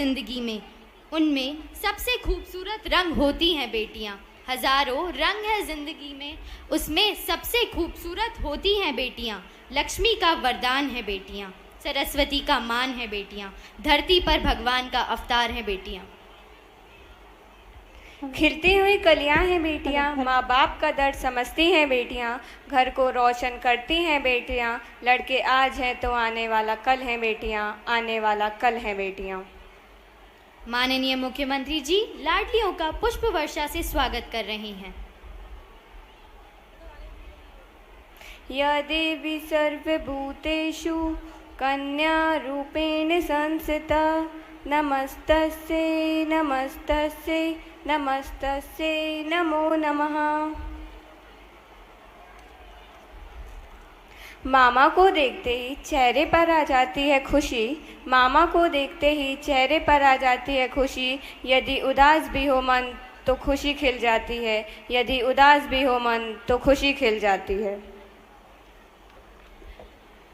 जिंदगी में, उनमें सबसे खूबसूरत रंग होती हैं बेटियां। हजारों रंग है जिंदगी में, उसमें सबसे खूबसूरत होती हैं बेटियां। लक्ष्मी का वरदान है बेटियां, सरस्वती का मान है बेटियां, धरती पर भगवान का अवतार है बेटियां। खिलती हुई कलियां हैं बेटियां, माँ बाप का दर्द समझती हैं बेटियां, घर को रोशन करती हैं बेटियां। लड़के आज हैं तो आने वाला कल है बेटियां, आने वाला कल है बेटियां। माननीय मुख्यमंत्री जी लाडलियों का पुष्प वर्षा से स्वागत कर रही हैं। या देवी सर्वभूतेषु कन्या रूपेण संस्थिता, नमस्तस्यै नमस्तस्यै नमस्तस्यै नमो नमः। मामा को देखते ही चेहरे पर आ जाती है खुशी, मामा को देखते ही चेहरे पर आ जाती है खुशी। यदि उदास भी हो मन तो खुशी खिल जाती है, यदि उदास भी हो मन तो खुशी खिल जाती है।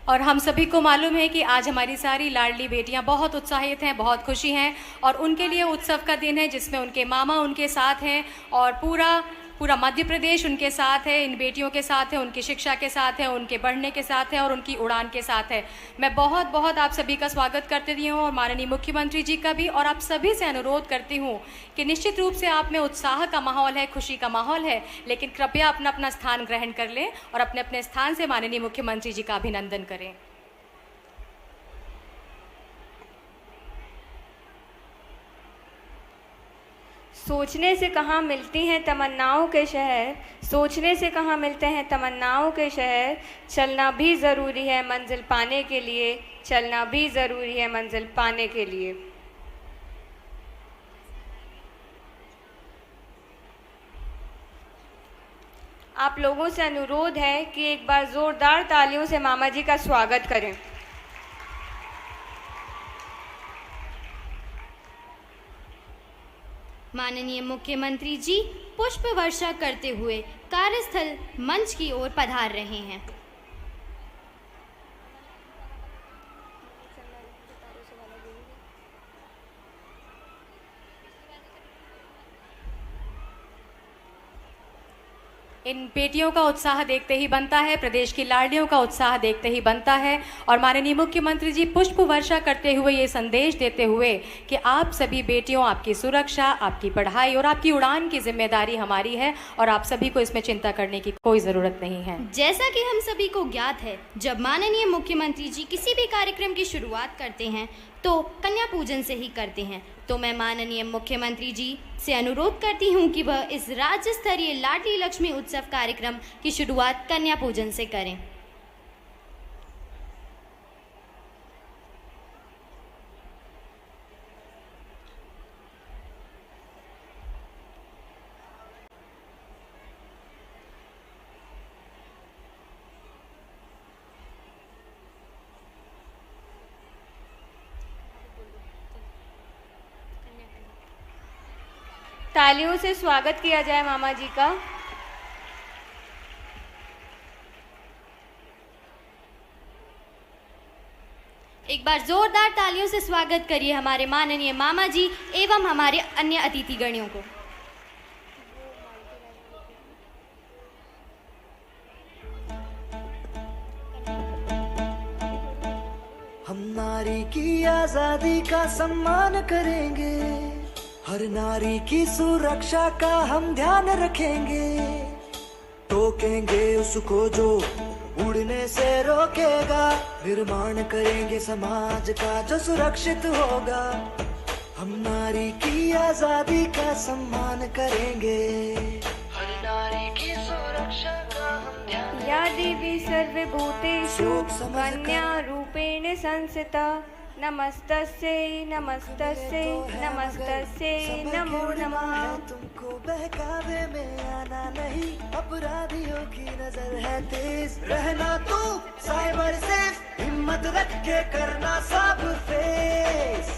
और हम सभी को मालूम है कि आज हमारी सारी लाडली बेटियां बहुत उत्साहित हैं, बहुत खुशी हैं और उनके लिए उत्सव का दिन है जिसमें उनके मामा उनके साथ हैं और पूरा मध्य प्रदेश उनके साथ है, इन बेटियों के साथ है, उनकी शिक्षा के साथ है, उनके बढ़ने के साथ है और उनकी उड़ान के साथ है। मैं बहुत बहुत आप सभी का स्वागत करती हूँ और माननीय मुख्यमंत्री जी का भी, और आप सभी से अनुरोध करती हूँ कि निश्चित रूप से आप में उत्साह का माहौल है, खुशी का माहौल है, लेकिन कृपया अपना अपना स्थान ग्रहण कर लें और अपने अपने स्थान से माननीय मुख्यमंत्री जी का अभिनंदन करें। सोचने से कहाँ मिलती हैं तमन्नाओं के शहर, सोचने से कहाँ मिलते हैं तमन्नाओं के शहर। चलना भी ज़रूरी है मंजिल पाने के लिए, चलना भी ज़रूरी है मंजिल पाने के लिए। आप लोगों से अनुरोध है कि एक बार ज़ोरदार तालियों से मामा जी का स्वागत करें। माननीय मुख्यमंत्री जी पुष्प वर्षा करते हुए कार्यस्थल मंच की ओर पधार रहे हैं। इन बेटियों का उत्साह देखते ही बनता है, प्रदेश की लाडलियों का उत्साह देखते ही बनता है और माननीय मुख्यमंत्री जी पुष्प वर्षा करते हुए ये संदेश देते हुए कि आप सभी बेटियों, आपकी सुरक्षा, आपकी पढ़ाई और आपकी उड़ान की जिम्मेदारी हमारी है और आप सभी को इसमें चिंता करने की कोई ज़रूरत नहीं है। जैसा कि हम सभी को ज्ञात है, जब माननीय मुख्यमंत्री जी किसी भी कार्यक्रम की शुरुआत करते हैं तो कन्या पूजन से ही करते हैं। तो मैं माननीय मुख्यमंत्री जी से अनुरोध करती हूं कि वह इस राज्य स्तरीय लाडली लक्ष्मी उत्सव कार्यक्रम की शुरुआत कन्या पूजन से करें। तालियों से स्वागत किया जाए मामा जी का। एक बार जोरदार तालियों से स्वागत करिए हमारे माननीय मामा जी एवं हमारे अन्य अतिथिगणों को। हम नारी की आजादी का सम्मान करेंगे, हर नारी की सुरक्षा का हम ध्यान रखेंगे, टोकेंगे उसको जो उड़ने से रोकेगा, निर्माण करेंगे समाज का जो सुरक्षित होगा। हम नारी की आजादी का सम्मान करेंगे, हर नारी की सुरक्षा का हम ध्यान। या देवी सर्वभूतेषु कन्या रूपेण संस्थिता, नमस्तस्यै नमस्तस्यै नमस्तस्यै नमो नमः। तुमको बहकावे में आना नहीं, अपराधियों की नजर है तेज, रहना तू साइबर सेफ, हिम्मत रख के करना सब फेस।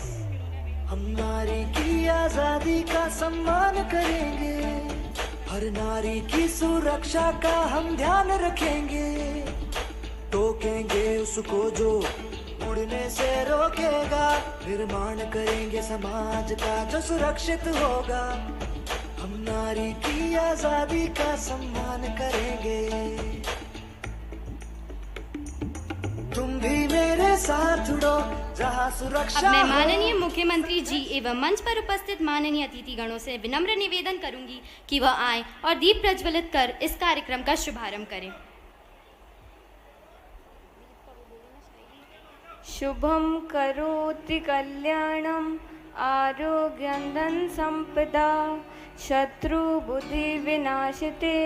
हम नारी की आजादी का सम्मान करेंगे, हर नारी की सुरक्षा का हम ध्यान रखेंगे, टोकेंगे उसको जो उड़ने से रोक रोकेगा। निर्माण करेंगे समाज का जो सुरक्षित होगा। हम नारी की आजादी का सम्मान करेंगे। तुम भी मेरे साथ जुड़ो जहाँ सुरक्षा अब मैं हो। माननीय मुख्यमंत्री जी एवं मंच पर उपस्थित माननीय अतिथिगणों से विनम्र निवेदन करूंगी कि वह आए और दीप प्रज्वलित कर इस कार्यक्रम का शुभारंभ करें। शुभम करोति कल्याणम आरोग्यं धन संपदा शत्रु बुद्धि विनाशते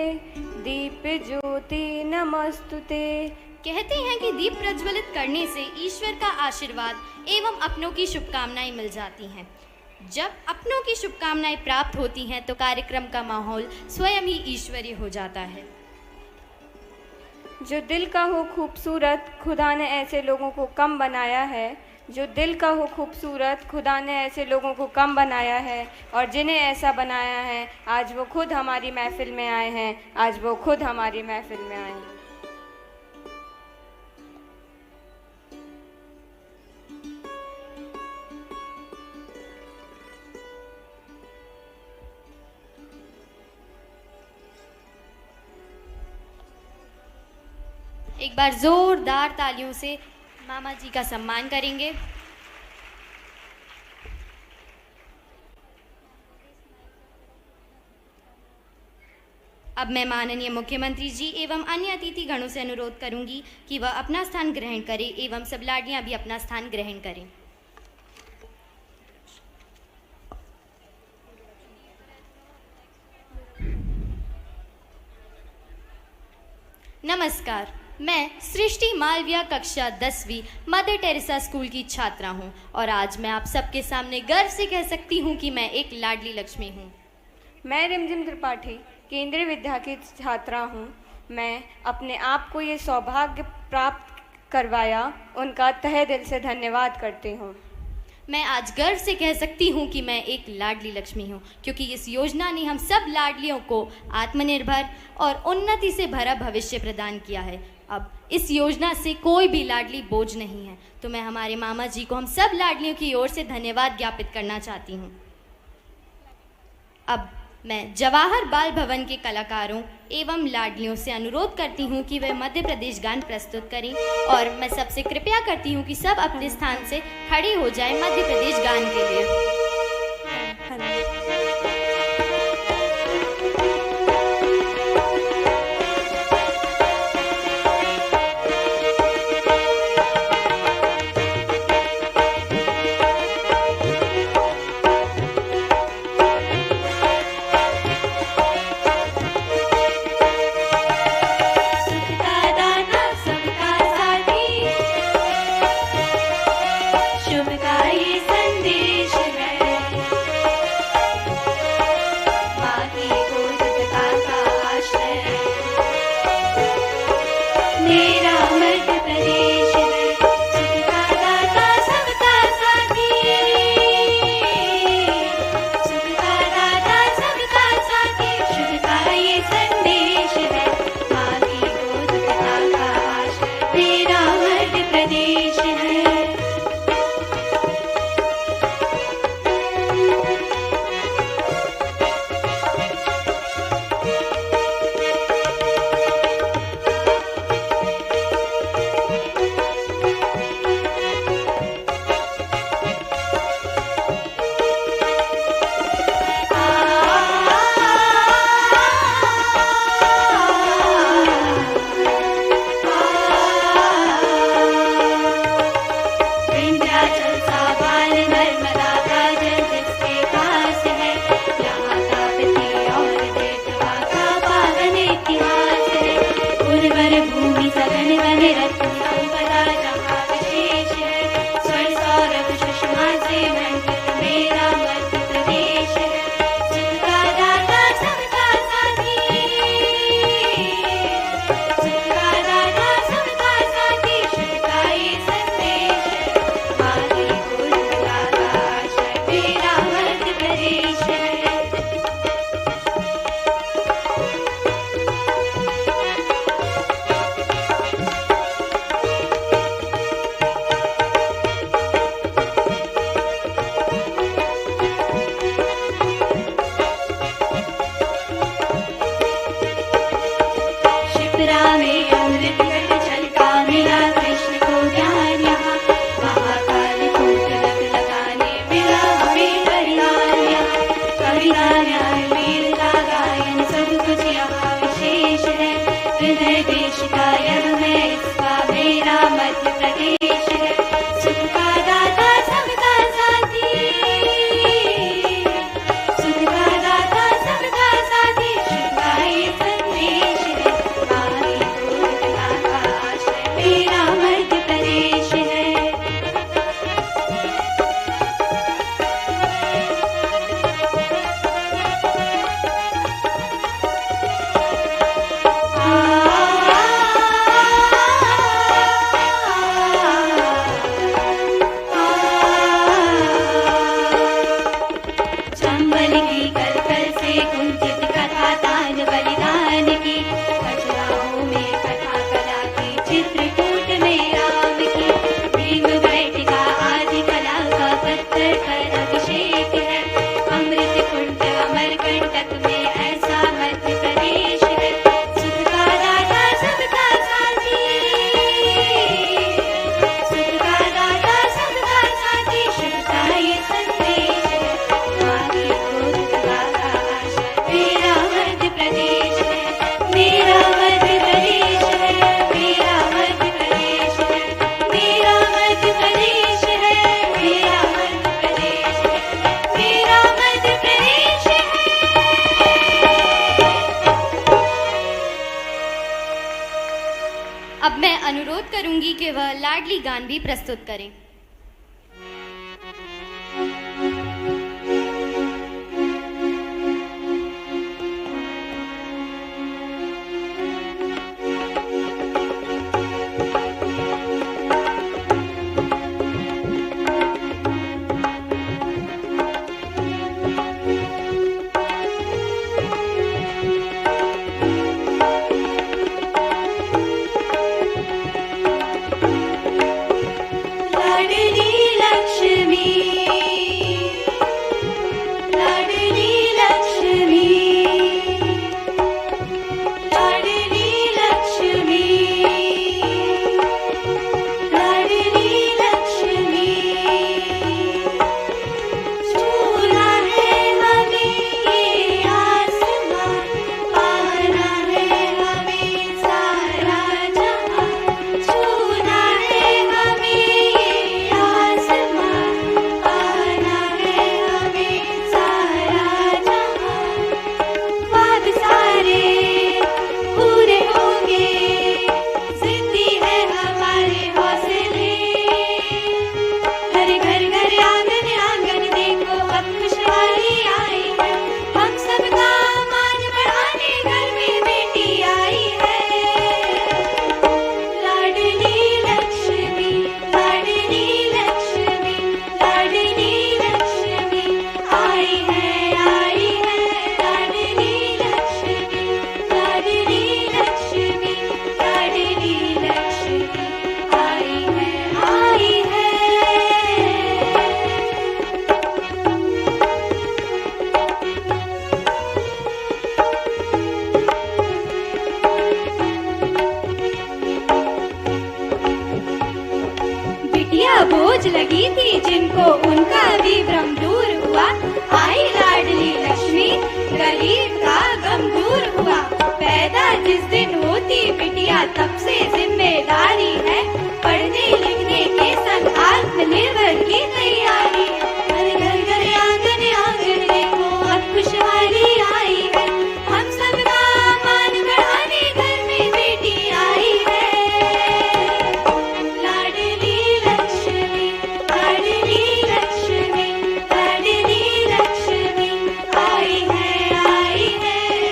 दीप ज्योति नमस्तुते। कहते हैं कि दीप प्रज्वलित करने से ईश्वर का आशीर्वाद एवं अपनों की शुभकामनाएं मिल जाती हैं। जब अपनों की शुभकामनाएं प्राप्त होती हैं तो कार्यक्रम का माहौल स्वयं ही ईश्वरीय हो जाता है। जो दिल का हो खूबसूरत खुदा ने ऐसे लोगों को कम बनाया है। जो दिल का हो खूबसूरत खुदा ने ऐसे लोगों को कम बनाया है और जिन्हें ऐसा बनाया है आज वो खुद हमारी महफिल में आए हैं। आज वो खुद हमारी महफिल में आए हैं। एक बार जोरदार तालियों से मामा जी का सम्मान करेंगे। अब मैं माननीय मुख्यमंत्री जी एवं अन्य अतिथि गणों से अनुरोध करूंगी कि वह अपना स्थान ग्रहण करें एवं सब लाड़ियां भी अपना स्थान ग्रहण करें। नमस्कार, मैं सृष्टि मालविया कक्षा 10वीं मदर टेरेसा स्कूल की छात्रा हूं और आज मैं आप सबके सामने गर्व से कह सकती हूं कि मैं एक लाडली लक्ष्मी हूं। मैं रिमझिम त्रिपाठी केंद्रीय विद्या की छात्रा हूँ। मैं अपने आप को ये सौभाग्य प्राप्त करवाया उनका तहे दिल से धन्यवाद करती हूँ। मैं आज गर्व से कह सकती हूँ कि मैं एक लाडली लक्ष्मी हूँ क्योंकि इस योजना ने हम सब लाडलियों को आत्मनिर्भर और उन्नति से भरा भविष्य प्रदान किया है। अब इस योजना से कोई भी लाडली बोझ नहीं है, तो मैं हमारे मामा जी को हम सब लाडलियों की ओर से धन्यवाद ज्ञापित करना चाहती हूँ। अब मैं जवाहर बाल भवन के कलाकारों एवं लाडलियों से अनुरोध करती हूँ कि वे मध्य प्रदेश गान प्रस्तुत करें और मैं सबसे कृपया करती हूँ कि सब अपने स्थान से खड़े हो जाएं मध्य प्रदेश गान के लिए। शुभ का ये संदेश है। चाहूंगी कि वह लाडली गान भी प्रस्तुत करें। बोझ लगी थी जिनको उनका भी भ्रम दूर हुआ। आई लाडली लक्ष्मी, गरीब का गम दूर हुआ। पैदा जिस दिन होती बिटिया तब से जिम्मेदारी है, पढ़ने लिखने के संग आत्मनिर्भर की तैयारी। हर घर घर आंगन आंगन देखो अब खुशहाली आई है। हम सबका मान बढ़ाने घर में बेटी आई है। लाडली लक्ष्मी, लाडली लक्ष्मी, लाडली लक्ष्मी आई है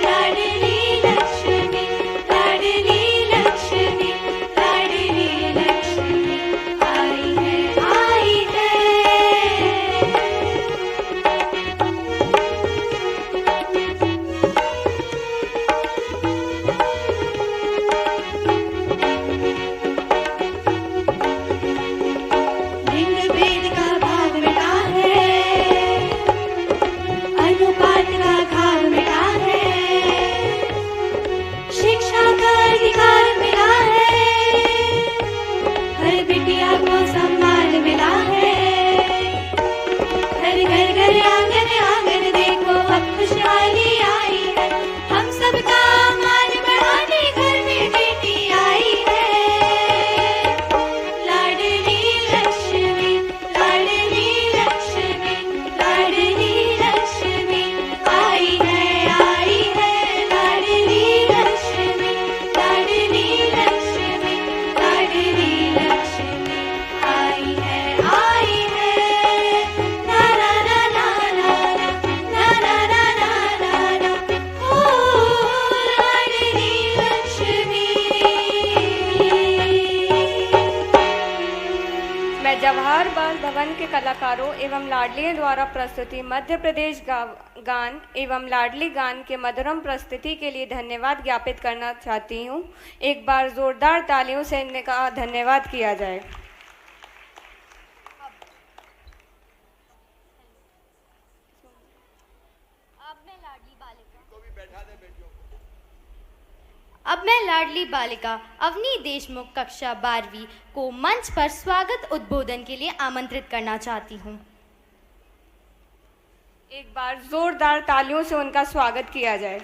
लाडली लक्ष्मी, लाडली लक्ष्मी, लाडली लक्ष्मी आई है। लिंग भेद का भाव मिटा है, अनुपात का घाव मिटा है, शिक्षा का अधिकार मिला है, हर बिटिया को सम्मान मिला है। हर घर घर आंगन आंगन देखो अब खुशहाली आई है। हम सबका मान बढ़ाने घर में बेटी आई है। लाडली लक्ष्मी, लाडली लक्ष्मी, लाडली लक्ष्मी आई है लाडली लक्ष्मी, लाडली लक्ष्मी, लाडली लक्ष्मी आई है। ना ना ना ना ना ना ना ना ना ना ना ओ लाडली लक्ष्मी। मैं जवाहर बाल भवन के कलाकारों एवं लाडलियों द्वारा प्रस्तुति मध्य प्रदेश गान एवं लाडली गान के मधुरम प्रस्तुति के लिए धन्यवाद ज्ञापित करना चाहती हूँ। एक बार जोरदार तालियों से इनका धन्यवाद किया जाए। अब मैं लाडली बालिका अवनी देशमुख कक्षा 12वीं को मंच पर स्वागत उद्बोधन के लिए आमंत्रित करना चाहती हूँ। एक बार जोरदार तालियों से उनका स्वागत किया जाए।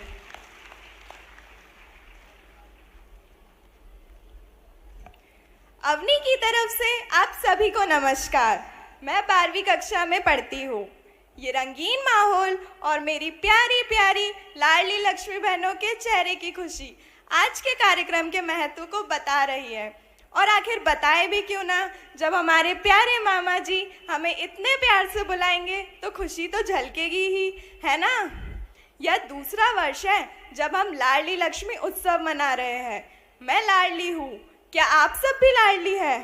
अवनी की तरफ से आप सभी को नमस्कार। मैं 12वीं कक्षा में पढ़ती हूँ। ये रंगीन माहौल और मेरी प्यारी प्यारी लाडली लक्ष्मी बहनों के चेहरे की खुशी आज के कार्यक्रम के महत्व को बता रही है। और आखिर बताए भी क्यों ना, जब हमारे प्यारे मामा जी हमें इतने प्यार से बुलाएंगे तो खुशी तो झलकेगी ही, है ना। यह दूसरा वर्ष है जब हम लाडली लक्ष्मी उत्सव मना रहे हैं। मैं लाडली हूँ, क्या आप सब भी लाडली है?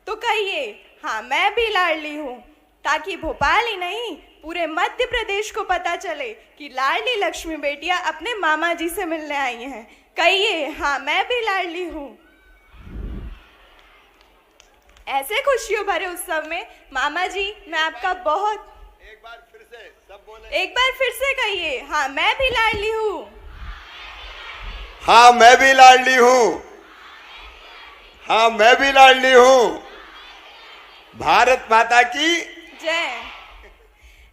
तो कहिए हाँ, मैं भी लाडली हूँ, ताकि भोपाल ही नहीं पूरे मध्य प्रदेश को पता चले कि लाडली लक्ष्मी बेटियां अपने मामा जी से मिलने आई हैं। कहिए हाँ, मैं भी लाडली हूँ। ऐसे खुशियों भरे उत्सव में मामा जी, मैं आपका बहुत एक बार फिर से सब बोले, एक बार फिर से कहिए हाँ, मैं भी लाडली हूँ। हाँ मैं भी लाडली हूँ, हाँ मैं भी लाडली हूँ। भारत माता की जय।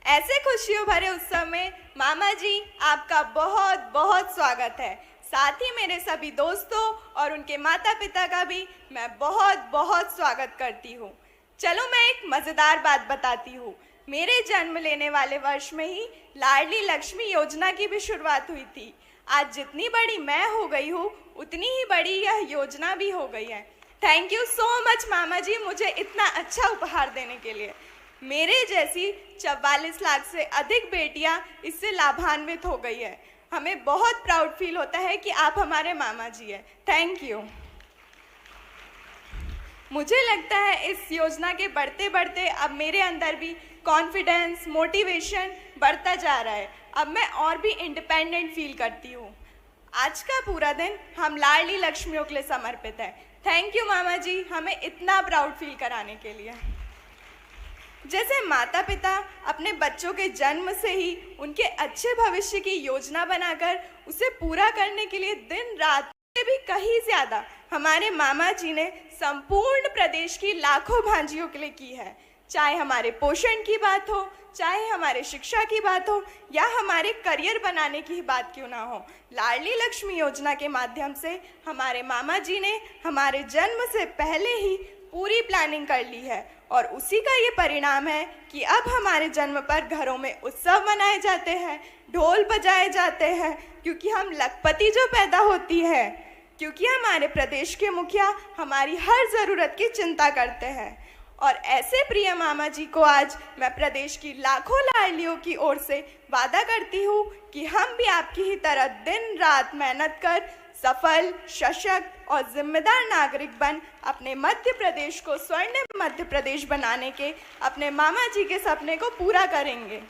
ऐसे खुशियों भरे उत्सव में मामा जी, आपका बहुत बहुत स्वागत है। साथ ही मेरे सभी दोस्तों और उनके माता पिता का भी मैं बहुत बहुत स्वागत करती हूँ। चलो मैं एक मज़ेदार बात बताती हूँ। मेरे जन्म लेने वाले वर्ष में ही लाडली लक्ष्मी योजना की भी शुरुआत हुई थी। आज जितनी बड़ी मैं हो गई हूँ, उतनी ही बड़ी यह योजना भी हो गई है। थैंक यू सो मच मामा जी, मुझे इतना अच्छा उपहार देने के लिए। मेरे जैसी 44 लाख से अधिक बेटियां इससे लाभान्वित हो गई है। हमें बहुत प्राउड फील होता है कि आप हमारे मामा जी हैं। Thank you. मुझे लगता है इस योजना के बढ़ते बढ़ते अब मेरे अंदर भी कॉन्फिडेंस, मोटिवेशन बढ़ता जा रहा है। अब मैं और भी इंडिपेंडेंट फील करती हूँ। आज का पूरा दिन हम लाडली लक्ष्मियों के लिए समर्पित है। थैंक यू मामा जी, हमें इतना प्राउड फील कराने के लिए। जैसे माता पिता अपने बच्चों के जन्म से ही उनके अच्छे भविष्य की योजना बनाकर उसे पूरा करने के लिए दिन रात से भी कहीं ज़्यादा हमारे मामा जी ने संपूर्ण प्रदेश की लाखों भांजियों के लिए की है। चाहे हमारे पोषण की बात हो, चाहे हमारे शिक्षा की बात हो, या हमारे करियर बनाने की बात क्यों ना हो, लाडली लक्ष्मी योजना के माध्यम से हमारे मामा जी ने हमारे जन्म से पहले ही पूरी प्लानिंग कर ली है। और उसी का ये परिणाम है कि अब हमारे जन्म पर घरों में उत्सव मनाए जाते हैं, ढोल बजाए जाते हैं, क्योंकि हम लखपति जो पैदा होती है, क्योंकि हमारे प्रदेश के मुखिया हमारी हर ज़रूरत की चिंता करते हैं। और ऐसे प्रिय मामा जी को आज मैं प्रदेश की लाखों लाडलियों की ओर से वादा करती हूँ कि हम भी आपकी ही तरह दिन रात मेहनत कर सफल, सशक्त और जिम्मेदार नागरिक बन अपने मध्य प्रदेश को स्वर्णिम मध्य प्रदेश बनाने के अपने मामा जी के सपने को पूरा करेंगे।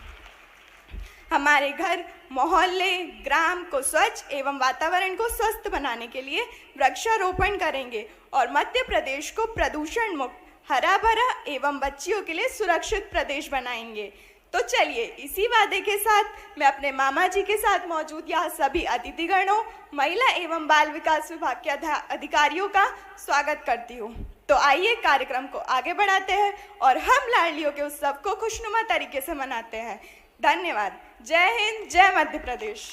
हमारे घर, मोहल्ले, ग्राम को स्वच्छ एवं वातावरण को स्वस्थ बनाने के लिए वृक्षारोपण करेंगे और मध्य प्रदेश को प्रदूषण मुक्त, हरा भरा एवं बच्चियों के लिए सुरक्षित प्रदेश बनाएंगे। तो चलिए, इसी वादे के साथ मैं अपने मामा जी के साथ मौजूद यहाँ सभी अतिथिगणों, महिला एवं बाल विकास विभाग के अधिकारियों का स्वागत करती हूँ। तो आइए कार्यक्रम को आगे बढ़ाते हैं और हम लाडलियों के उत्सव को खुशनुमा तरीके से मनाते हैं। धन्यवाद। जय हिंद, जय मध्य प्रदेश।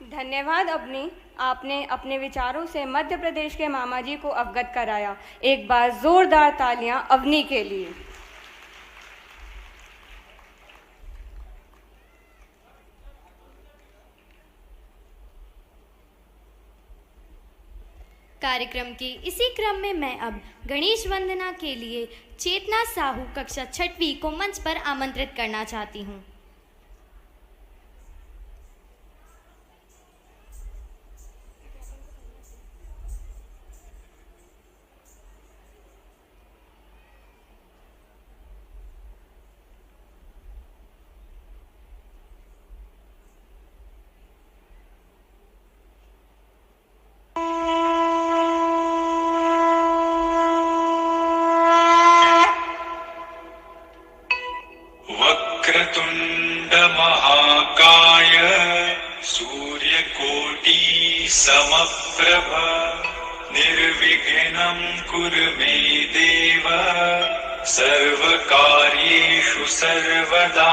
धन्यवाद अवनी, आपने अपने विचारों से मध्य प्रदेश के मामा जी को अवगत कराया। एक बार जोरदार तालियां अवनी के लिए। कार्यक्रम के इसी क्रम में मैं अब गणेश वंदना के लिए चेतना साहू कक्षा 6वीं को मंच पर आमंत्रित करना चाहती हूँ। वक्रतुंड महाकाय सूर्यकोटि समप्रभ निर्विघ्नं कुरु मे देव सर्वकार्येषु सर्वदा।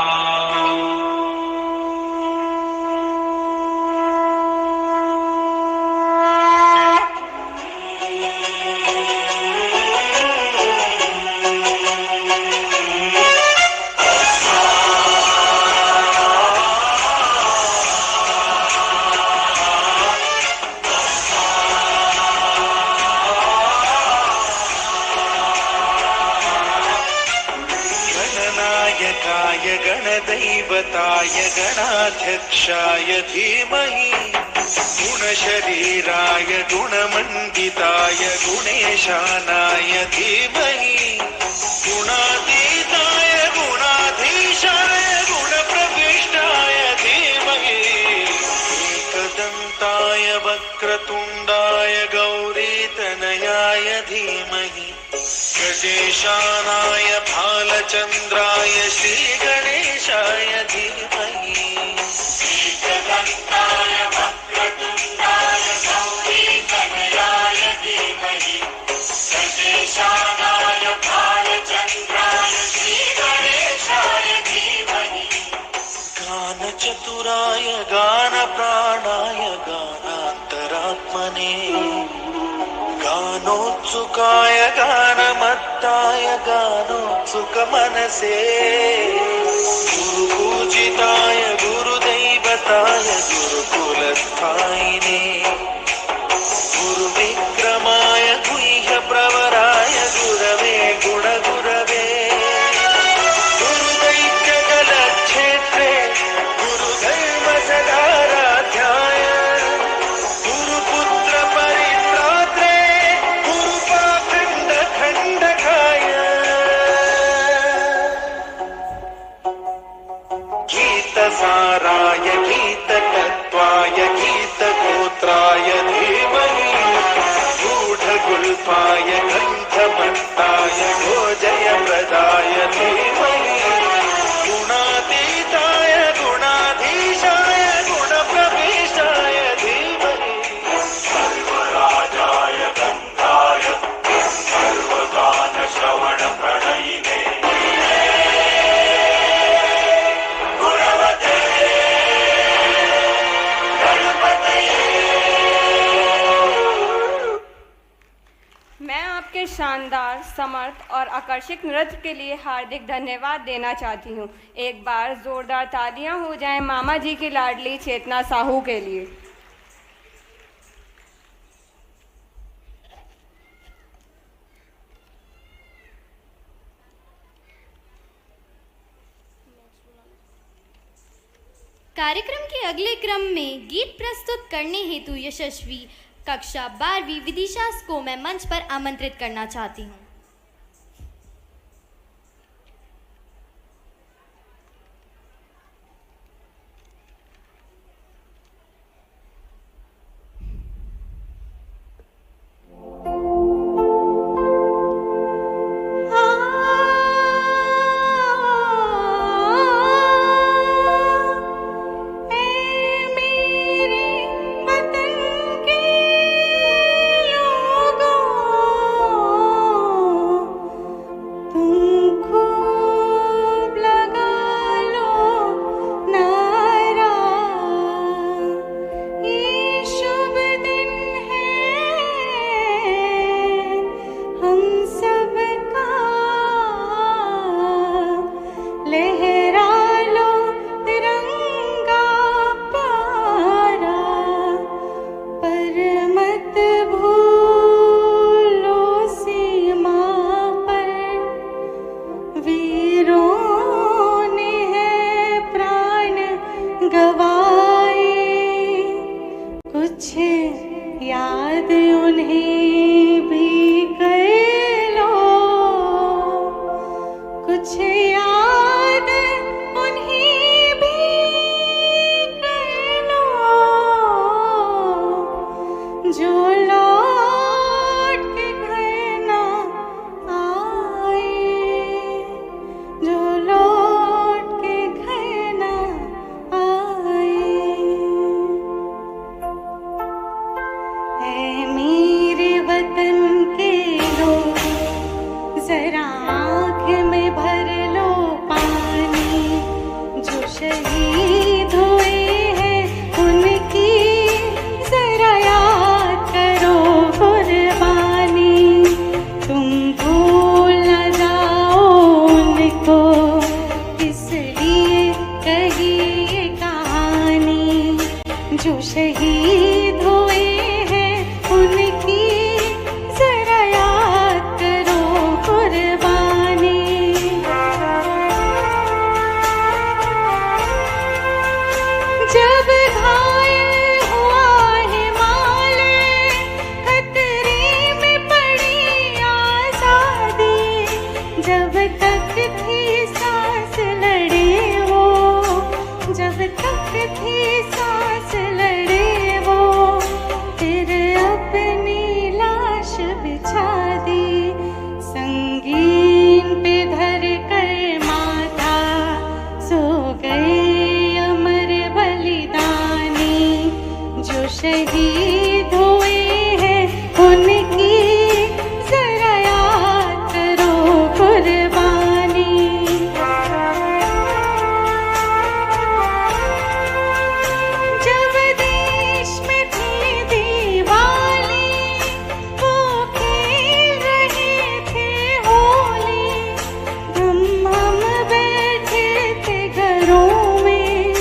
गणनायकाय गणदैवताय गणाध्यक्षाय धीमहि गुणशरीराय गुणमण्डिताय गुणेशानाय धीमहि गुणातीताय गुणाधीशाय गुणप्रविष्टाय धीमहि एकदन्ताय वक्रतुण्डाय गौरीतनयाय धीमहि गजेशानाय भालचन्द्राय श्रीगणेशाय धीमहि एकदन्ताय वक्रतुण्डाय गौरीतनयाय धीमहि गजेशानाय भालचन्द्राय श्रीगणेशाय धीमहि गानचतुराय गानप्राणाय गानान्तरात्मने गानोत्सुकाय गानमत्ताय गानोत्सुकमनसे गुरुपूजिताय गुरुदैवताय गुरुकुलस्थायिने गुरुविक्रमाय गुह्यप्रवराय गुरवे गुणगुरवे गुरुदैत्यकलक्षेत्रे गुरुधर्मसदाराध्याय गुरुपुत्रपरित्रात्रे गुरुपाखण्डखण्डकाय गीतसाराय गीततत्त्वाय गीतगोत्राय धीमहि गूढगुल्फाय ग्रन्थमत्ताय गोजयप्रदाय धीमहि गुणातीताय गुणाधीशाय गुणप्रविष्टाय धीमहि सर्वराजाय गन्धाय सर्वगानश्रवणप्रणयिने गुणवते मैं आपके शानदार, समर्थ और आकर्षक नृत्य के लिए हार्दिक धन्यवाद देना चाहती हूँ। एक बार जोरदार तालियां हो जाएं मामा जी की लाडली चेतना साहू के लिए। कार्यक्रम के अगले क्रम में गीत प्रस्तुत करने हेतु यशस्वी कक्षा 12वीं विदिशा को मैं मंच पर आमंत्रित करना चाहती हूँ। जब तक थी सांस लड़े वो, जब तक थी सांस लड़े वो, फिर अपनी लाश बिछा दी संगीन पे धर कर माथा, सो गए अमर बलिदानी जो शहीद हुए हैं उनकी जरा याद करो कुर्बानी। जब देश में थी दिवाली वो खेल रहे थे होली, हम बैठे थे घरों में,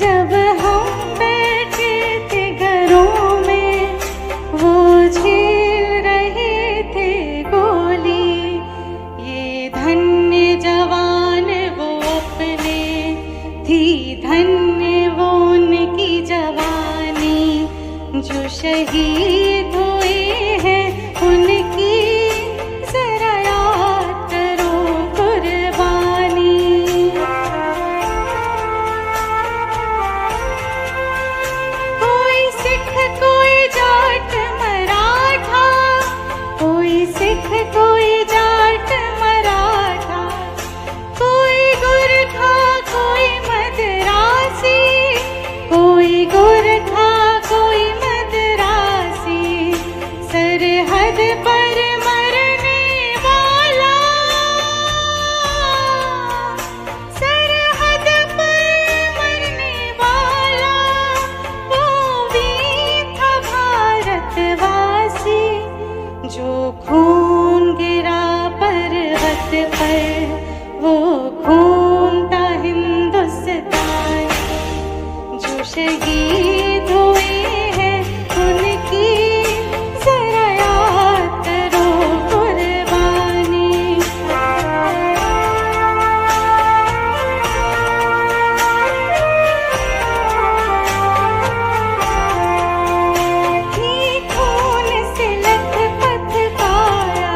जब हम बैठे थे घरों में वो झेल रहे थे गोली। ये धन्य जवान वो अपने थी, धन्य वो उनकी जवानी जो शहीद हुए हैं उनकी जरा याद करो कुर्बानी। कोई सिख कोई जाट मराठा, कोई सिख कोई जाट मराठा, कोई गुरखा कोई मदरासी, कोई गुरखा कोई मदरासी, सरहद पर मरने वाला, सरहद पर मरने वाला वो भी था भारतवासी, जो खून गिरा पर्वत पर वो खून था हिंदुस्तान, जो शहीद हुए हैं उनकी जरा याद करो कुर्बानी। थी खून से लथपथ काया,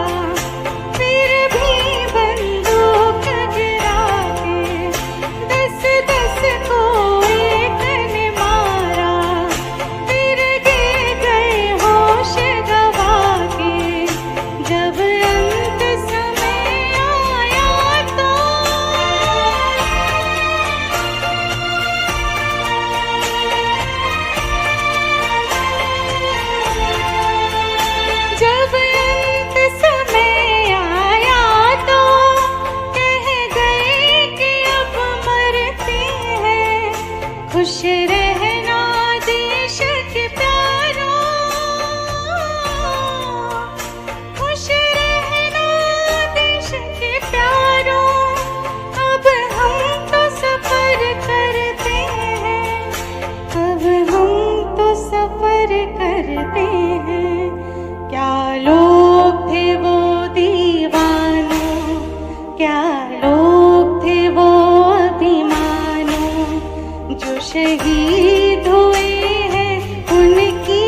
फिर भी बंदूक गिरा के 10-10 को एक ने मारा, फिर गए होश गवा के, जब अंत समय आया तो जब अंत समय आया तो कह गए कि अब मरते हैं, खुश रहना देश के प्यारों, खुश रहना देश के प्यारों, अब हम तो सफर करते हैं, अब हम तो सफर करते हैं। क्या लोग थे वो दीवानों, क्या लोग थे वो अभिमानों, जो शहीद हुए हैं उनकी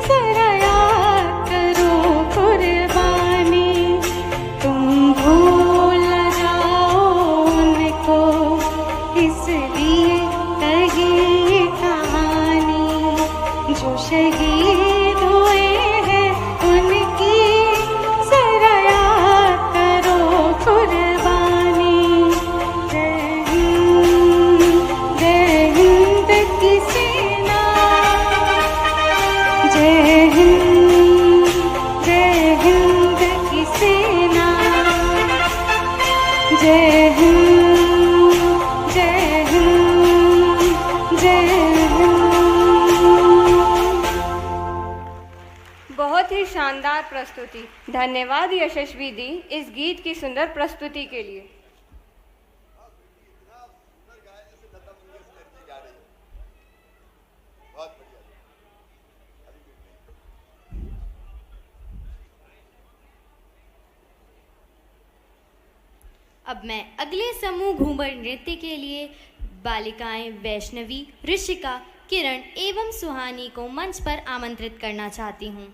जरा याद करो कुर्बानी। तुम भूल जाओ उनको इसलिए कही ये कहानी, जो शहीद हुए हैं उनकी जरा याद करो कुर्बानी। जय हिंद की सेना, जय हिंद, जय हिंद की सेना, जय हिंद, जय हिंद, जय हिंद। बहुत ही शानदार प्रस्तुति। धन्यवाद यशस्वी दी इस गीत की सुंदर प्रस्तुति के लिए। अब मैं अगले समूह घूमर नृत्य के लिए बालिकाएं वैष्णवी, ऋषिका, किरण एवं सुहानी को मंच पर आमंत्रित करना चाहती हूँ।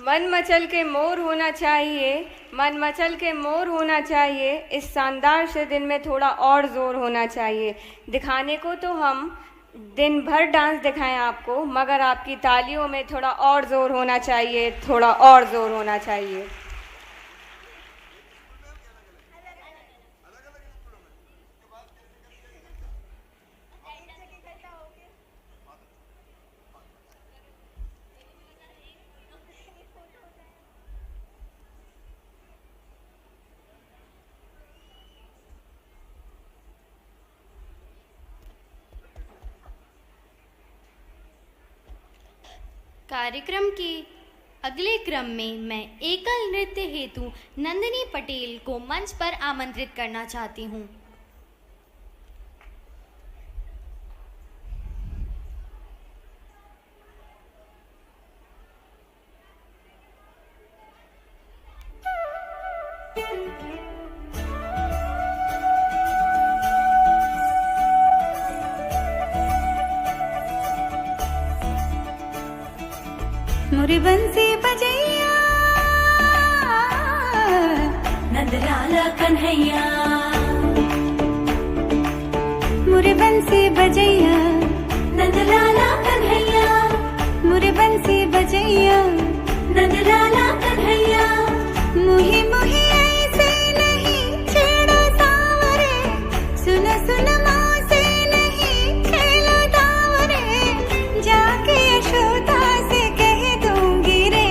मन मचल के मोर होना चाहिए, मन मचल के मोर होना चाहिए। इस शानदार से दिन में थोड़ा और ज़ोर होना चाहिए। दिखाने को तो हम दिन भर डांस दिखाएं आपको, मगर आपकी तालियों में थोड़ा और ज़ोर होना चाहिए, थोड़ा और ज़ोर होना चाहिए। कार्यक्रम के अगले क्रम में मैं एकल नृत्य हेतु नंदिनी पटेल को मंच पर आमंत्रित करना चाहती हूँ। मोरे बंसी बजैया नंदलाला कन्हैया, मोरे बंसी बजैया नंदलाला कन्हैया, मोरे बंसी बजैया नंदलाला कन्हैया। मुही मुही ऐसे नहीं छेड़ो सावरे, सुन सुन माँ से नहीं खेलो दावरे, जाके यशोदा से कह दूंगी रे।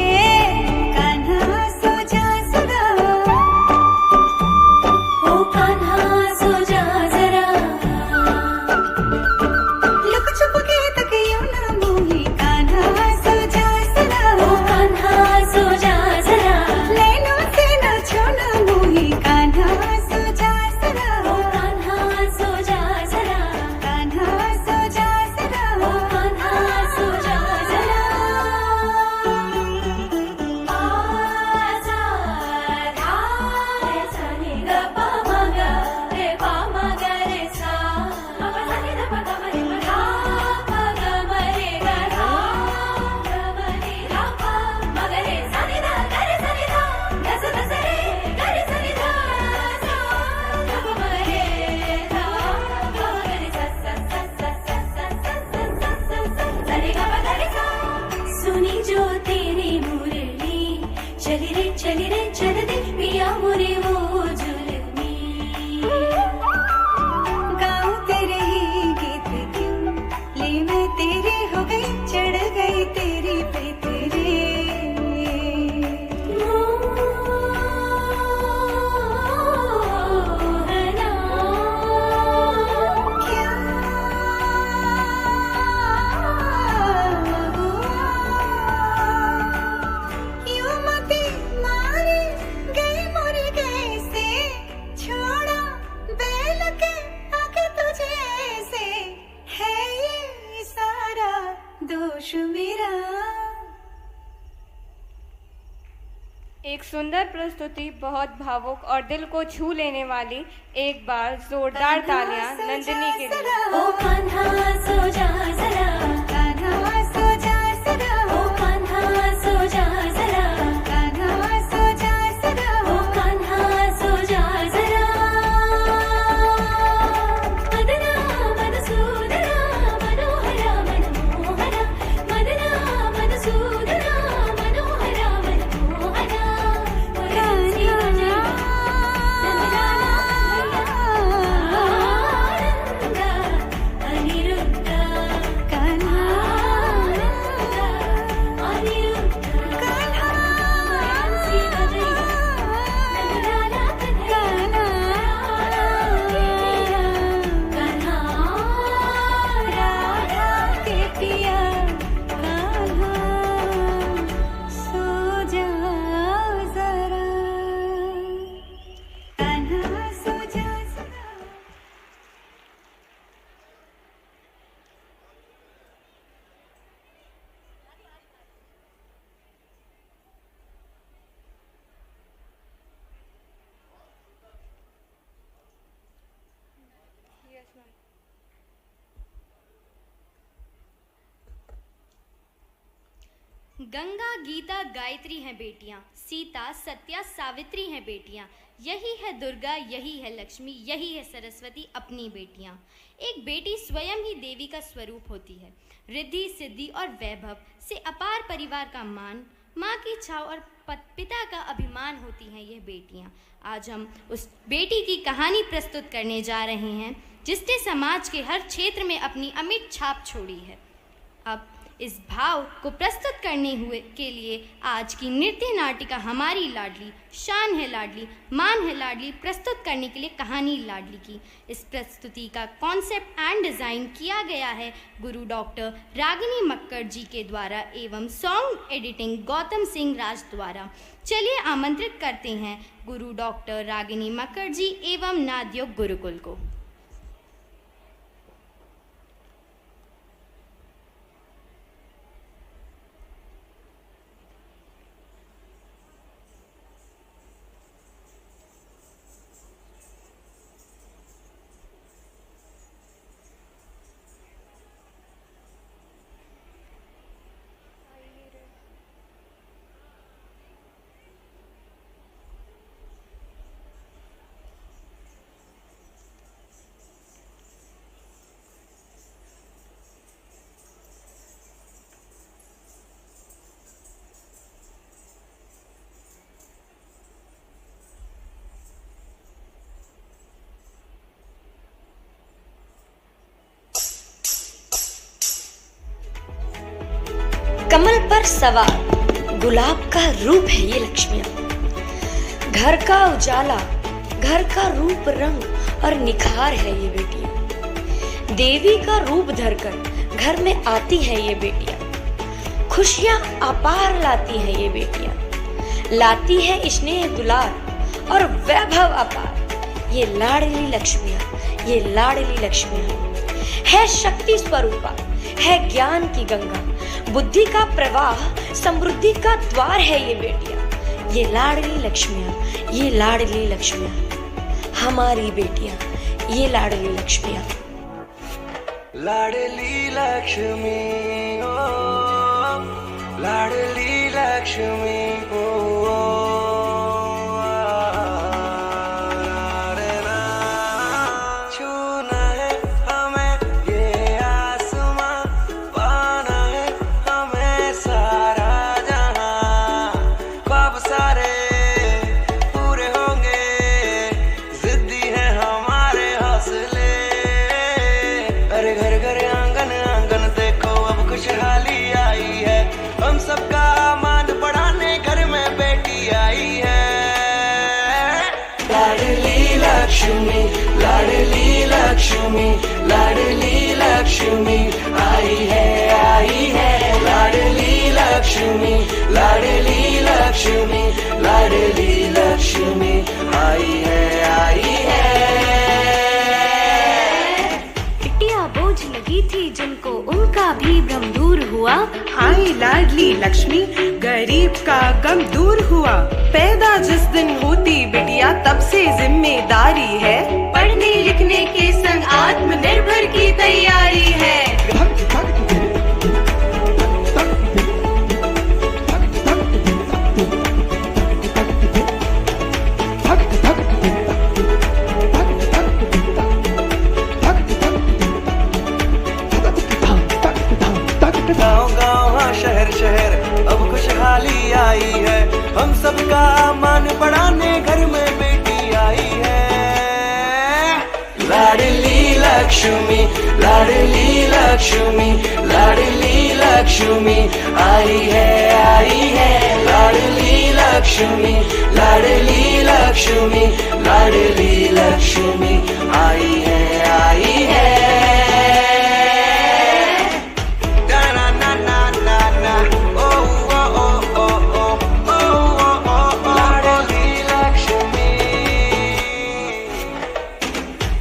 एक सुंदर प्रस्तुति, बहुत भावुक और दिल को छू लेने वाली। एक बार जोरदार तालियां नंदिनी के लिए। ओ कान्हा सो जा जरा, कान्हा सो जा जरा, ओ कान्हा सो जा जरा, कान्हा सो जा जरा, ओ कान्हा सो जा जरा। मदना मधुसूदना मनोहरा मनमोहरा, मदना मधुसूदना मनोहरा मनमोहरा। गंगा गीता गायत्री हैं बेटियां, सीता सत्या सावित्री हैं बेटियां। यही है दुर्गा, यही है लक्ष्मी, यही है सरस्वती अपनी बेटियां। एक बेटी स्वयं ही देवी का स्वरूप होती है। रिद्धि सिद्धि और वैभव से अपार परिवार का मान, माँ की छाव और पिता का अभिमान होती हैं ये बेटियां। आज हम उस बेटी की कहानी प्रस्तुत करने जा रहे हैं जिसने समाज के हर क्षेत्र में अपनी अमिट छाप छोड़ी है। अब इस भाव को प्रस्तुत करने के लिए आज की नृत्य नाटिका हमारी लाडली, शान है लाडली, मान है लाडली प्रस्तुत करने के लिए कहानी लाडली की। इस प्रस्तुति का कॉन्सेप्ट एंड डिज़ाइन किया गया है गुरु डॉक्टर रागिनी मक्कड़ जी के द्वारा एवं सॉन्ग एडिटिंग गौतम सिंह राज द्वारा। चलिए आमंत्रित करते हैं गुरु डॉक्टर रागिनी मक्कड़ जी एवं नादयोग गुरुकुल को। कमल पर सवार गुलाब का रूप है ये लक्ष्मियां। घर का उजाला, घर का रूप रंग और निखार है ये बेटियां। देवी का रूप धरकर घर में आती है ये बेटियां। खुशियां अपार लाती है ये बेटियां। लाती है स्नेह दुलार और वैभव अपार। ये लाडली लक्ष्मियां, ये लाडली लक्ष्मियां है शक्ति स्वरूपा, है ज्ञान की गंगा, बुद्धि का प्रवाह, समृद्धि का द्वार है ये बेटियां। ये लाडली लक्ष्मियां, ये लाडली लक्ष्मियां हमारी बेटियां, ये लाडली लक्ष्मियां। लाडली लक्ष्मी ओ, लाडली लक्ष्मी ओ, लाडली लक्ष्मी, लाडली लक्ष्मी आई है लाडली लक्ष्मी, लाडली लक्ष्मी, लाडली लक्ष्मी आई है। बिटिया बोझ लगी थी जिनको उनका भी भ्रम दूर हुआ। आई लाडली लक्ष्मी, गरीब का गम दूर हुआ। पैदा जिस दिन होती बिटिया तब से जिम्मेदारी है, पढ़ने लिखने के संग आत्मनिर्भर की तैयारी है। गाँव गाँव हाँ शहर शहर अब खुशहाली आई है, हम सबका मान बढ़ाने घर में बेटी आई है। लाडली लक्ष्मी, लाडली लक्ष्मी, लाडली लक्ष्मी आई है लाडली लक्ष्मी, लाडली लक्ष्मी, लाडली लक्ष्मी आई है।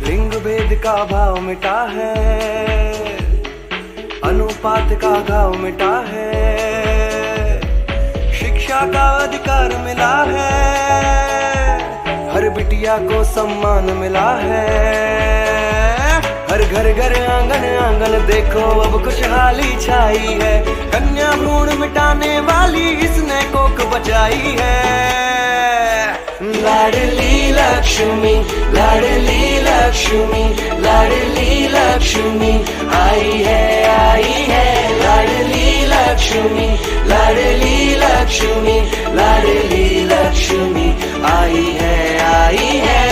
लिंग भेद का भाव मिटा है, अनुपात का घाव मिटा है, शिक्षा का अधिकार मिला है, हर बिटिया को सम्मान मिला है। हर घर घर आंगन आंगन देखो अब खुशहाली छाई है, कन्या भ्रूण मिटाने वाली इसने कोख बचाई है। लाडली लक्ष्मी, लाडली लक्ष्मी, लाडली लक्ष्मी आई है लाडली लक्ष्मी, लाडली लक्ष्मी, लाडली लक्ष्मी आई है।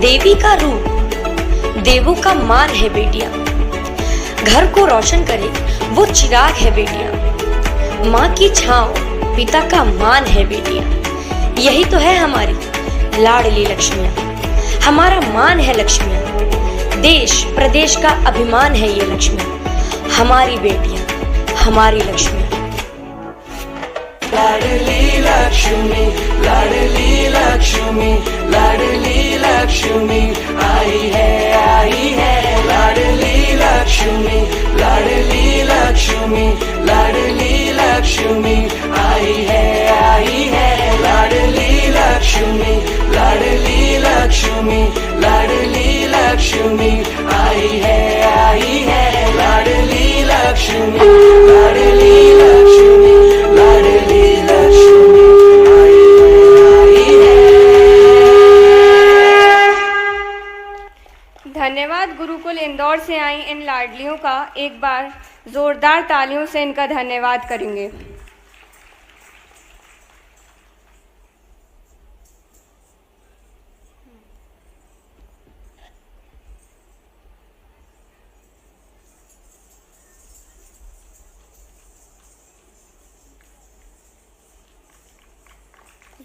देवी का रूप, देवों का मान है बेटियां, घर को रोशन करे वो चिराग है बेटियां, माँ की छांव पिता का मान है बेटियां, यही तो है हमारी लाडली लक्ष्मियां, हमारा मान है लक्ष्मियां, देश प्रदेश का अभिमान है ये लक्ष्मियां, हमारी बेटियां हमारी लक्ष्मियां। लाडली लक्ष्मी, लाडली लक्ष्मी, लाडली लक्ष्मी आई है लाडली लक्ष्मी, लाडली लक्ष्मी, लाडली लक्ष्मी आई है लाडली लक्ष्मी, लाडली लक्ष्मी, लाडली लक्ष्मी आई है लाडली लक्ष्मी, लाडली लक्ष्मी, लाडली लक्ष्मी आई है। धन्यवाद। गुरुकुल इंदौर से आई इन लाडलियों का एक बार जोरदार तालियों से इनका धन्यवाद करेंगे।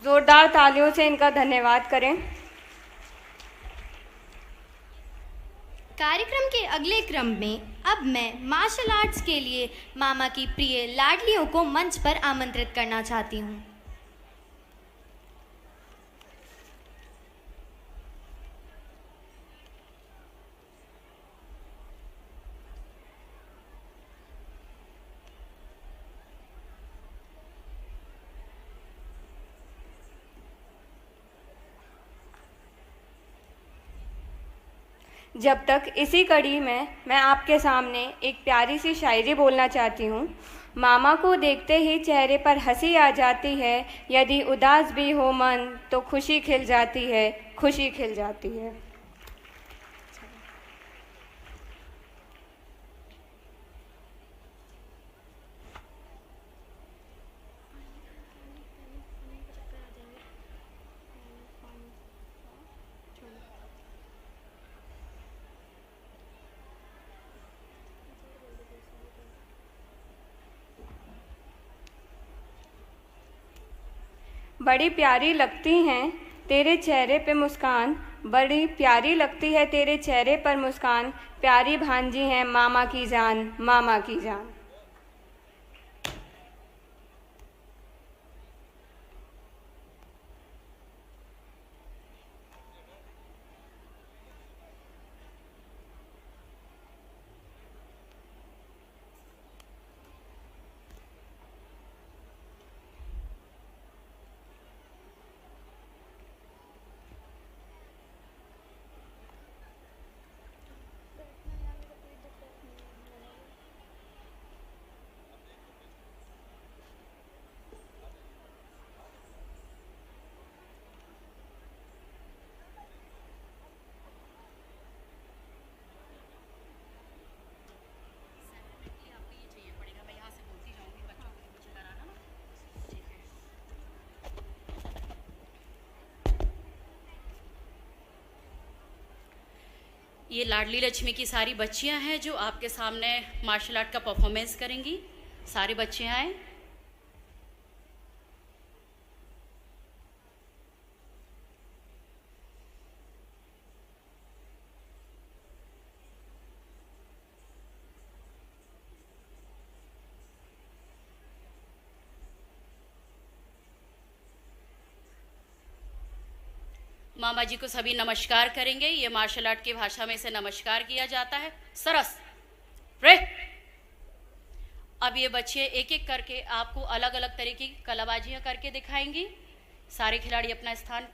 जोरदार तालियों से इनका धन्यवाद करें। कार्यक्रम के अगले क्रम में अब मैं मार्शल आर्ट्स के लिए मामा की प्रिय लाडलियों को मंच पर आमंत्रित करना चाहती हूँ। जब तक इसी कड़ी में मैं आपके सामने एक प्यारी सी शायरी बोलना चाहती हूँ। मामा को देखते ही चेहरे पर हंसी आ जाती है, यदि उदास भी हो मन तो खुशी खिल जाती है, खुशी खिल जाती है। बड़ी प्यारी लगती हैं तेरे चेहरे पे मुस्कान, बड़ी प्यारी लगती है तेरे चेहरे पर मुस्कान, प्यारी भांजी हैं मामा की जान, मामा की जान। ये लाडली लक्ष्मी की सारी बच्चियां हैं जो आपके सामने मार्शल आर्ट का परफॉर्मेंस करेंगी। सारी बच्चियां आए। मामा जी को सभी नमस्कार करेंगे। ये मार्शल आर्ट की भाषा में से नमस्कार किया जाता है। सरस रे। अब ये बच्चे एक एक करके आपको अलग अलग तरीके की कलाबाजियां करके दिखाएंगी। सारे खिलाड़ी अपना स्थान।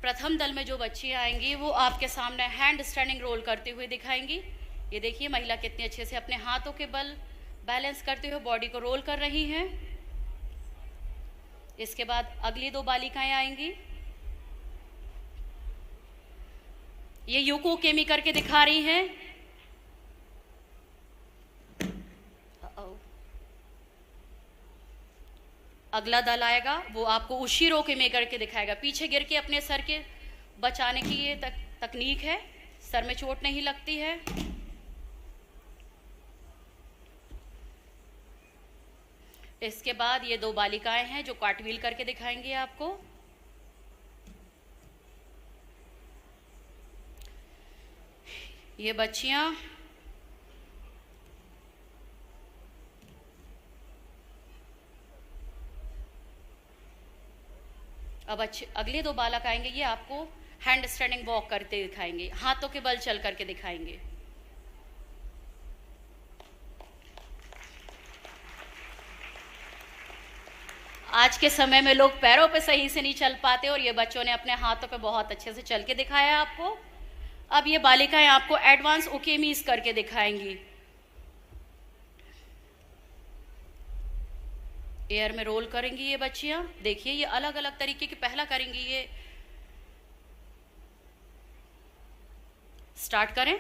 प्रथम दल में जो बच्ची आएंगी वो आपके सामने हैंड स्टैंडिंग रोल करते हुए दिखाएंगी। ये देखिए महिला कितने अच्छे से अपने हाथों के बल बैलेंस करते हुए बॉडी को रोल कर रही हैं। इसके बाद अगली दो बालिकाएं आएंगी। ये यूको केमी करके दिखा रही हैं। अगला दल आएगा वो आपको उशीरो केमी करके दिखाएगा। पीछे गिर के अपने सर के बचाने की ये तकनीक है। सर में चोट नहीं लगती है। इसके बाद ये दो बालिकाएं हैं जो कार्टव्हील करके दिखाएंगी आपको। ये बच्चियां अब अगले दो बालक आएंगे। ये आपको हैंड स्टैंडिंग वॉक करते दिखाएंगे। हाथों के बल चल करके दिखाएंगे। आज के समय में लोग पैरों पे सही से नहीं चल पाते और ये बच्चों ने अपने हाथों पे बहुत अच्छे से चल के दिखाया आपको। अब ये बालिकाएं आपको एडवांस ओकेमीज करके दिखाएंगी। एयर में रोल करेंगी ये बच्चियां। देखिए ये अलग अलग तरीके की पहला करेंगी। ये स्टार्ट करें।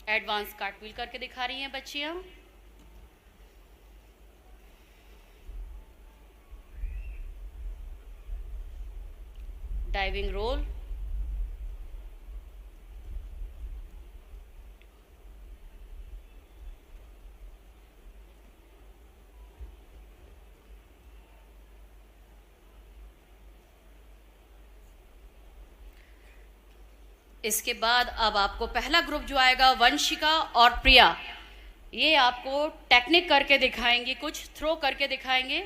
एडवांस कार्टव्हील करके दिखा रही हैं बच्चियां। Diving roll. इसके बाद अब आपको पहला ग्रुप जो आएगा वंशिका और प्रिया, ये आपको टेक्निक करके दिखाएंगे, कुछ थ्रो करके दिखाएंगे।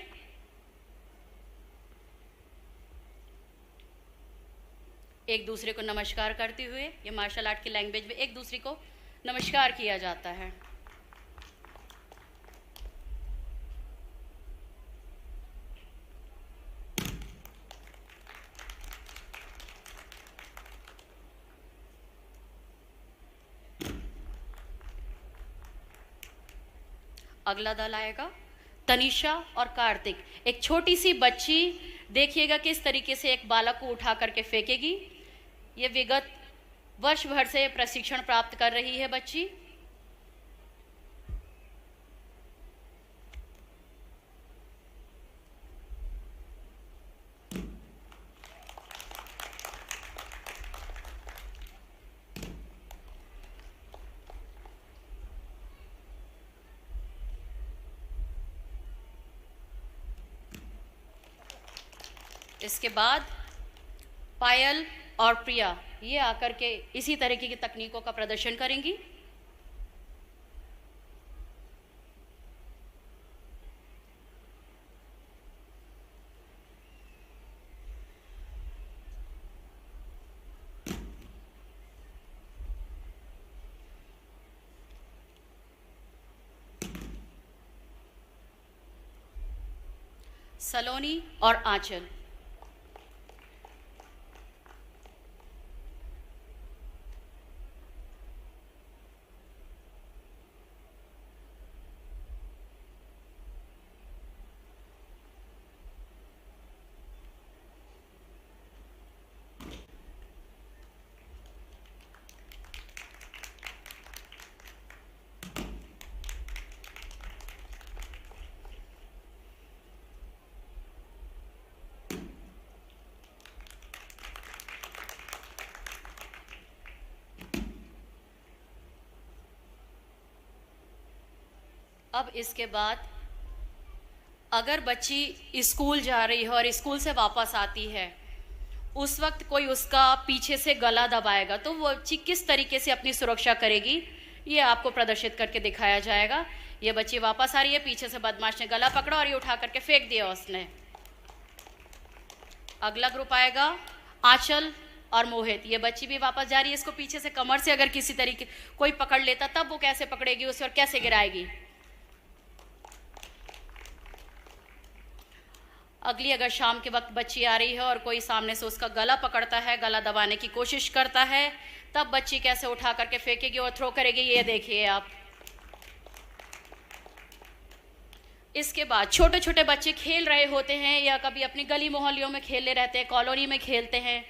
एक दूसरे को नमस्कार करते हुए, ये मार्शल आर्ट की लैंग्वेज में एक दूसरे को नमस्कार किया जाता है। अगला दल आएगा तनिषा और कार्तिक। एक छोटी सी बच्ची देखिएगा किस तरीके से एक बालक को उठा करके फेंकेगी। ये विगत वर्ष भर से प्रशिक्षण प्राप्त कर रही है बच्ची। इसके बाद पायल और प्रिया ये आकर के इसी तरीके की तकनीकों का प्रदर्शन करेंगी। सलोनी और आंचल। अब इसके बाद अगर बच्ची स्कूल जा रही है और स्कूल से वापस आती है, उस वक्त कोई उसका पीछे से गला दबाएगा तो वो बच्ची किस तरीके से अपनी सुरक्षा करेगी, ये आपको प्रदर्शित करके दिखाया जाएगा। ये बच्ची वापस आ रही है, पीछे से बदमाश ने गला पकड़ा और ये उठा करके फेंक दिया उसने। अगला ग्रुप आएगा आंचल और मोहित। ये बच्ची भी वापस जा रही है, इसको पीछे से कमर से अगर किसी तरीके कोई पकड़ लेता तब वो कैसे पकड़ेगी उसे और कैसे गिराएगी। अगली अगर शाम के वक्त बच्ची आ रही है और कोई सामने से उसका गला पकड़ता है, गला दबाने की कोशिश करता है, तब बच्ची कैसे उठा करके फेंकेगी और थ्रो करेगी, ये देखिए आप। इसके बाद छोटे छोटे बच्चे खेल रहे होते हैं या कभी अपनी गली मोहल्लियों में खेलने रहते हैं, कॉलोनी में खेलते हैं।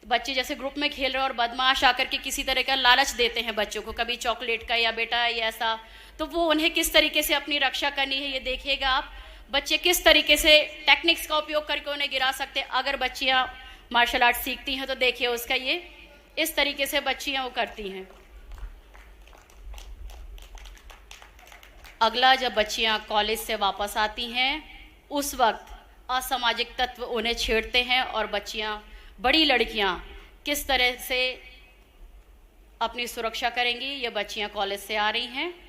बच्चे जैसे ग्रुप में खेल रहे हैं और बदमाश आकर के किसी तरह का लालच देते हैं बच्चों को, कभी चॉकलेट का या बेटा ये ऐसा, तो वो उन्हें किस तरीके से अपनी रक्षा करनी है ये देखिएगा आप। बच्चे किस तरीके से टेक्निक्स का उपयोग करके उन्हें गिरा सकते हैं। अगर बच्चियां मार्शल आर्ट सीखती हैं तो देखिए उसका ये इस तरीके से बच्चियां वो करती हैं। अगला, जब बच्चियां कॉलेज से वापस आती हैं उस वक्त असामाजिक तत्व उन्हें छेड़ते हैं और बच्चियां, बड़ी लड़कियां किस तरह से अपनी सुरक्षा करेंगी। ये बच्चियां कॉलेज से आ रही हैं,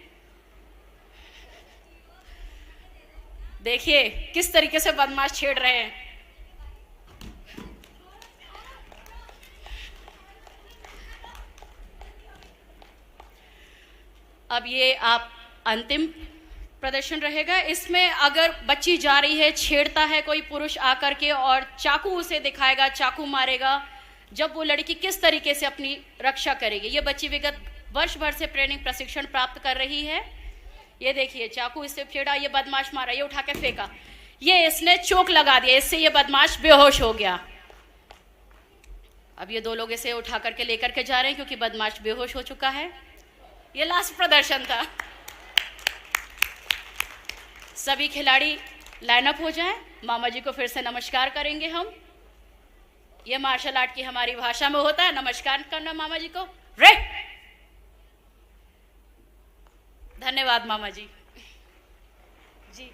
देखिए किस तरीके से बदमाश छेड़ रहे हैं। अब ये आप अंतिम प्रदर्शन रहेगा। इसमें अगर बच्ची जा रही है, छेड़ता है कोई पुरुष आकर के और चाकू उसे दिखाएगा, चाकू मारेगा, जब वो लड़की किस तरीके से अपनी रक्षा करेगी। ये बच्ची विगत वर्ष भर से ट्रेनिंग प्रशिक्षण प्राप्त कर रही है। ये देखिए चाकू इससे छेड़ा, ये बदमाश मारा, ये उठा के फेंका, ये इसने चोक लगा दिया, इससे ये बदमाश बेहोश हो गया। अब ये दो लोग इसे उठा करके लेकर के जा रहे हैं क्योंकि बदमाश बेहोश हो चुका है। ये लास्ट प्रदर्शन था। सभी खिलाड़ी लाइन अप हो जाएं। मामा जी को फिर से नमस्कार करेंगे हम। ये मार्शल आर्ट की हमारी भाषा में होता है, नमस्कार करना मामा जी को। रे धन्यवाद मामा जी। जी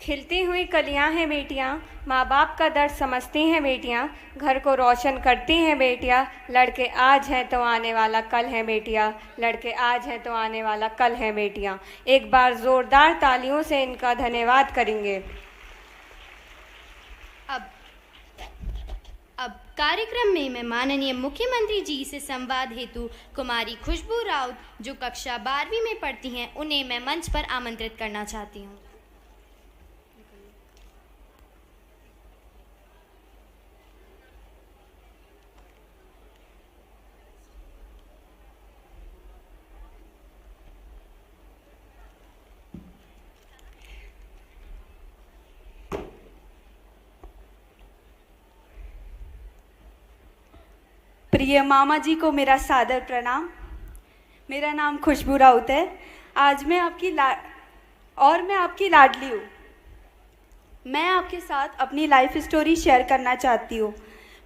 खिलती हुई कलियां हैं बेटियां, माँ बाप का दर्द समझती हैं बेटियां, घर को रोशन करती हैं बेटियां। लड़के आज हैं तो आने वाला कल है बेटियां, लड़के आज हैं तो आने वाला कल है बेटियां। एक बार जोरदार तालियों से इनका धन्यवाद करेंगे। अब कार्यक्रम में माननीय मुख्यमंत्री जी से संवाद हेतु कुमारी खुशबू राउत, जो कक्षा 12वीं में पढ़ती हैं, उन्हें मैं मंच पर आमंत्रित करना चाहती हूँ। प्रिय मामा जी को मेरा सादर प्रणाम। मेरा नाम खुशबू राउत है। आज मैं आपकी लाडली हूँ। मैं आपके साथ अपनी लाइफ स्टोरी शेयर करना चाहती हूँ।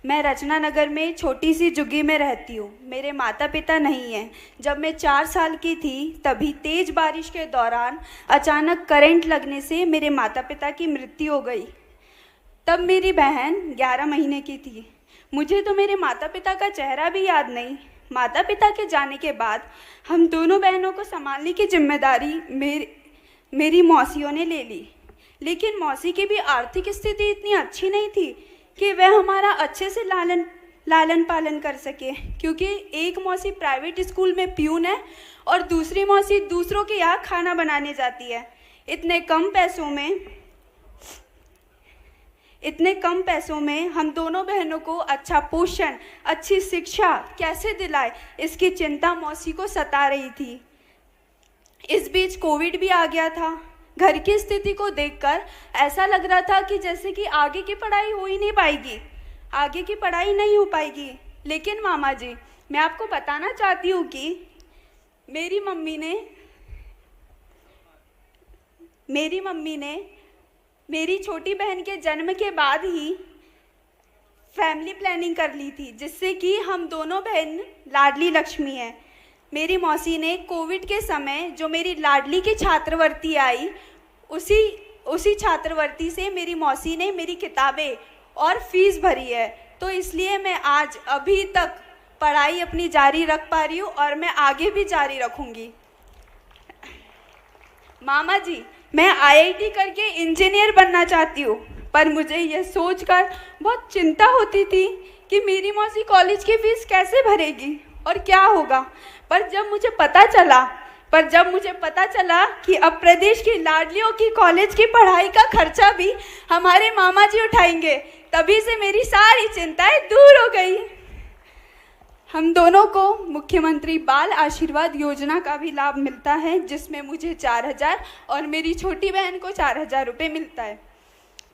मैं रचना नगर में छोटी सी झुग्गी में रहती हूँ। मेरे माता पिता नहीं हैं। जब मैं 4 साल की थी तभी तेज़ बारिश के दौरान अचानक करंट लगने से मेरे माता पिता की मृत्यु हो गई। तब मेरी बहन 11 महीने की थी। मुझे तो मेरे माता पिता का चेहरा भी याद नहीं। माता पिता के जाने के बाद हम दोनों बहनों को संभालने की जिम्मेदारी मेरी मौसियों ने ले ली। लेकिन मौसी की भी आर्थिक स्थिति इतनी अच्छी नहीं थी कि वह हमारा अच्छे से लालन पालन कर सके, क्योंकि एक मौसी प्राइवेट स्कूल में प्यून है और दूसरी मौसी दूसरों के यहाँ खाना बनाने जाती है। इतने कम पैसों में हम दोनों बहनों को अच्छा पोषण, अच्छी शिक्षा कैसे दिलाए, इसकी चिंता मौसी को सता रही थी। इस बीच कोविड भी आ गया था। घर की स्थिति को देखकर ऐसा लग रहा था कि जैसे कि आगे की पढ़ाई हो ही नहीं पाएगी, आगे की पढ़ाई नहीं हो पाएगी। लेकिन मामा जी, मैं आपको बताना चाहती हूँ कि मेरी मम्मी ने मेरी छोटी बहन के जन्म के बाद ही फैमिली प्लानिंग कर ली थी, जिससे कि हम दोनों बहन लाडली लक्ष्मी हैं। मेरी मौसी ने कोविड के समय जो मेरी लाडली की छात्रवृत्ति आई, उसी छात्रवृत्ति से मेरी मौसी ने मेरी किताबें और फीस भरी है। तो इसलिए मैं आज अभी तक पढ़ाई अपनी जारी रख पा रही हूँ और मैं आगे भी जारी रखूँगी। मामा जी, मैं IIT करके इंजीनियर बनना चाहती हूँ, पर मुझे यह सोचकर बहुत चिंता होती थी कि मेरी मौसी कॉलेज की फीस कैसे भरेगी और क्या होगा। पर जब मुझे पता चला कि अब प्रदेश की लाडलियों की कॉलेज की पढ़ाई का खर्चा भी हमारे मामा जी उठाएंगे, तभी से मेरी सारी चिंताएं दूर हो गई। हम दोनों को मुख्यमंत्री बाल आशीर्वाद योजना का भी लाभ मिलता है, जिसमें मुझे 4,000 और मेरी छोटी बहन को 4,000 रुपये मिलता है।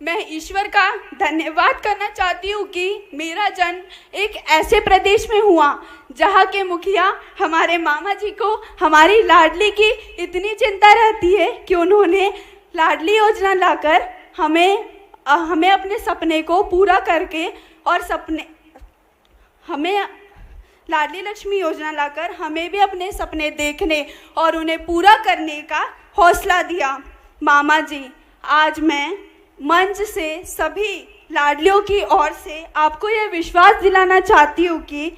मैं ईश्वर का धन्यवाद करना चाहती हूँ कि मेरा जन्म एक ऐसे प्रदेश में हुआ जहाँ के मुखिया हमारे मामा जी को हमारी लाडली की इतनी चिंता रहती है कि उन्होंने लाडली योजना लाकर हमें अपने सपने को पूरा करके और हमें लाडली लक्ष्मी योजना लाकर हमें भी अपने सपने देखने और उन्हें पूरा करने का हौसला दिया। मामा जी, आज मैं मंच से सभी लाडलियों की ओर से आपको यह विश्वास दिलाना चाहती हूँ कि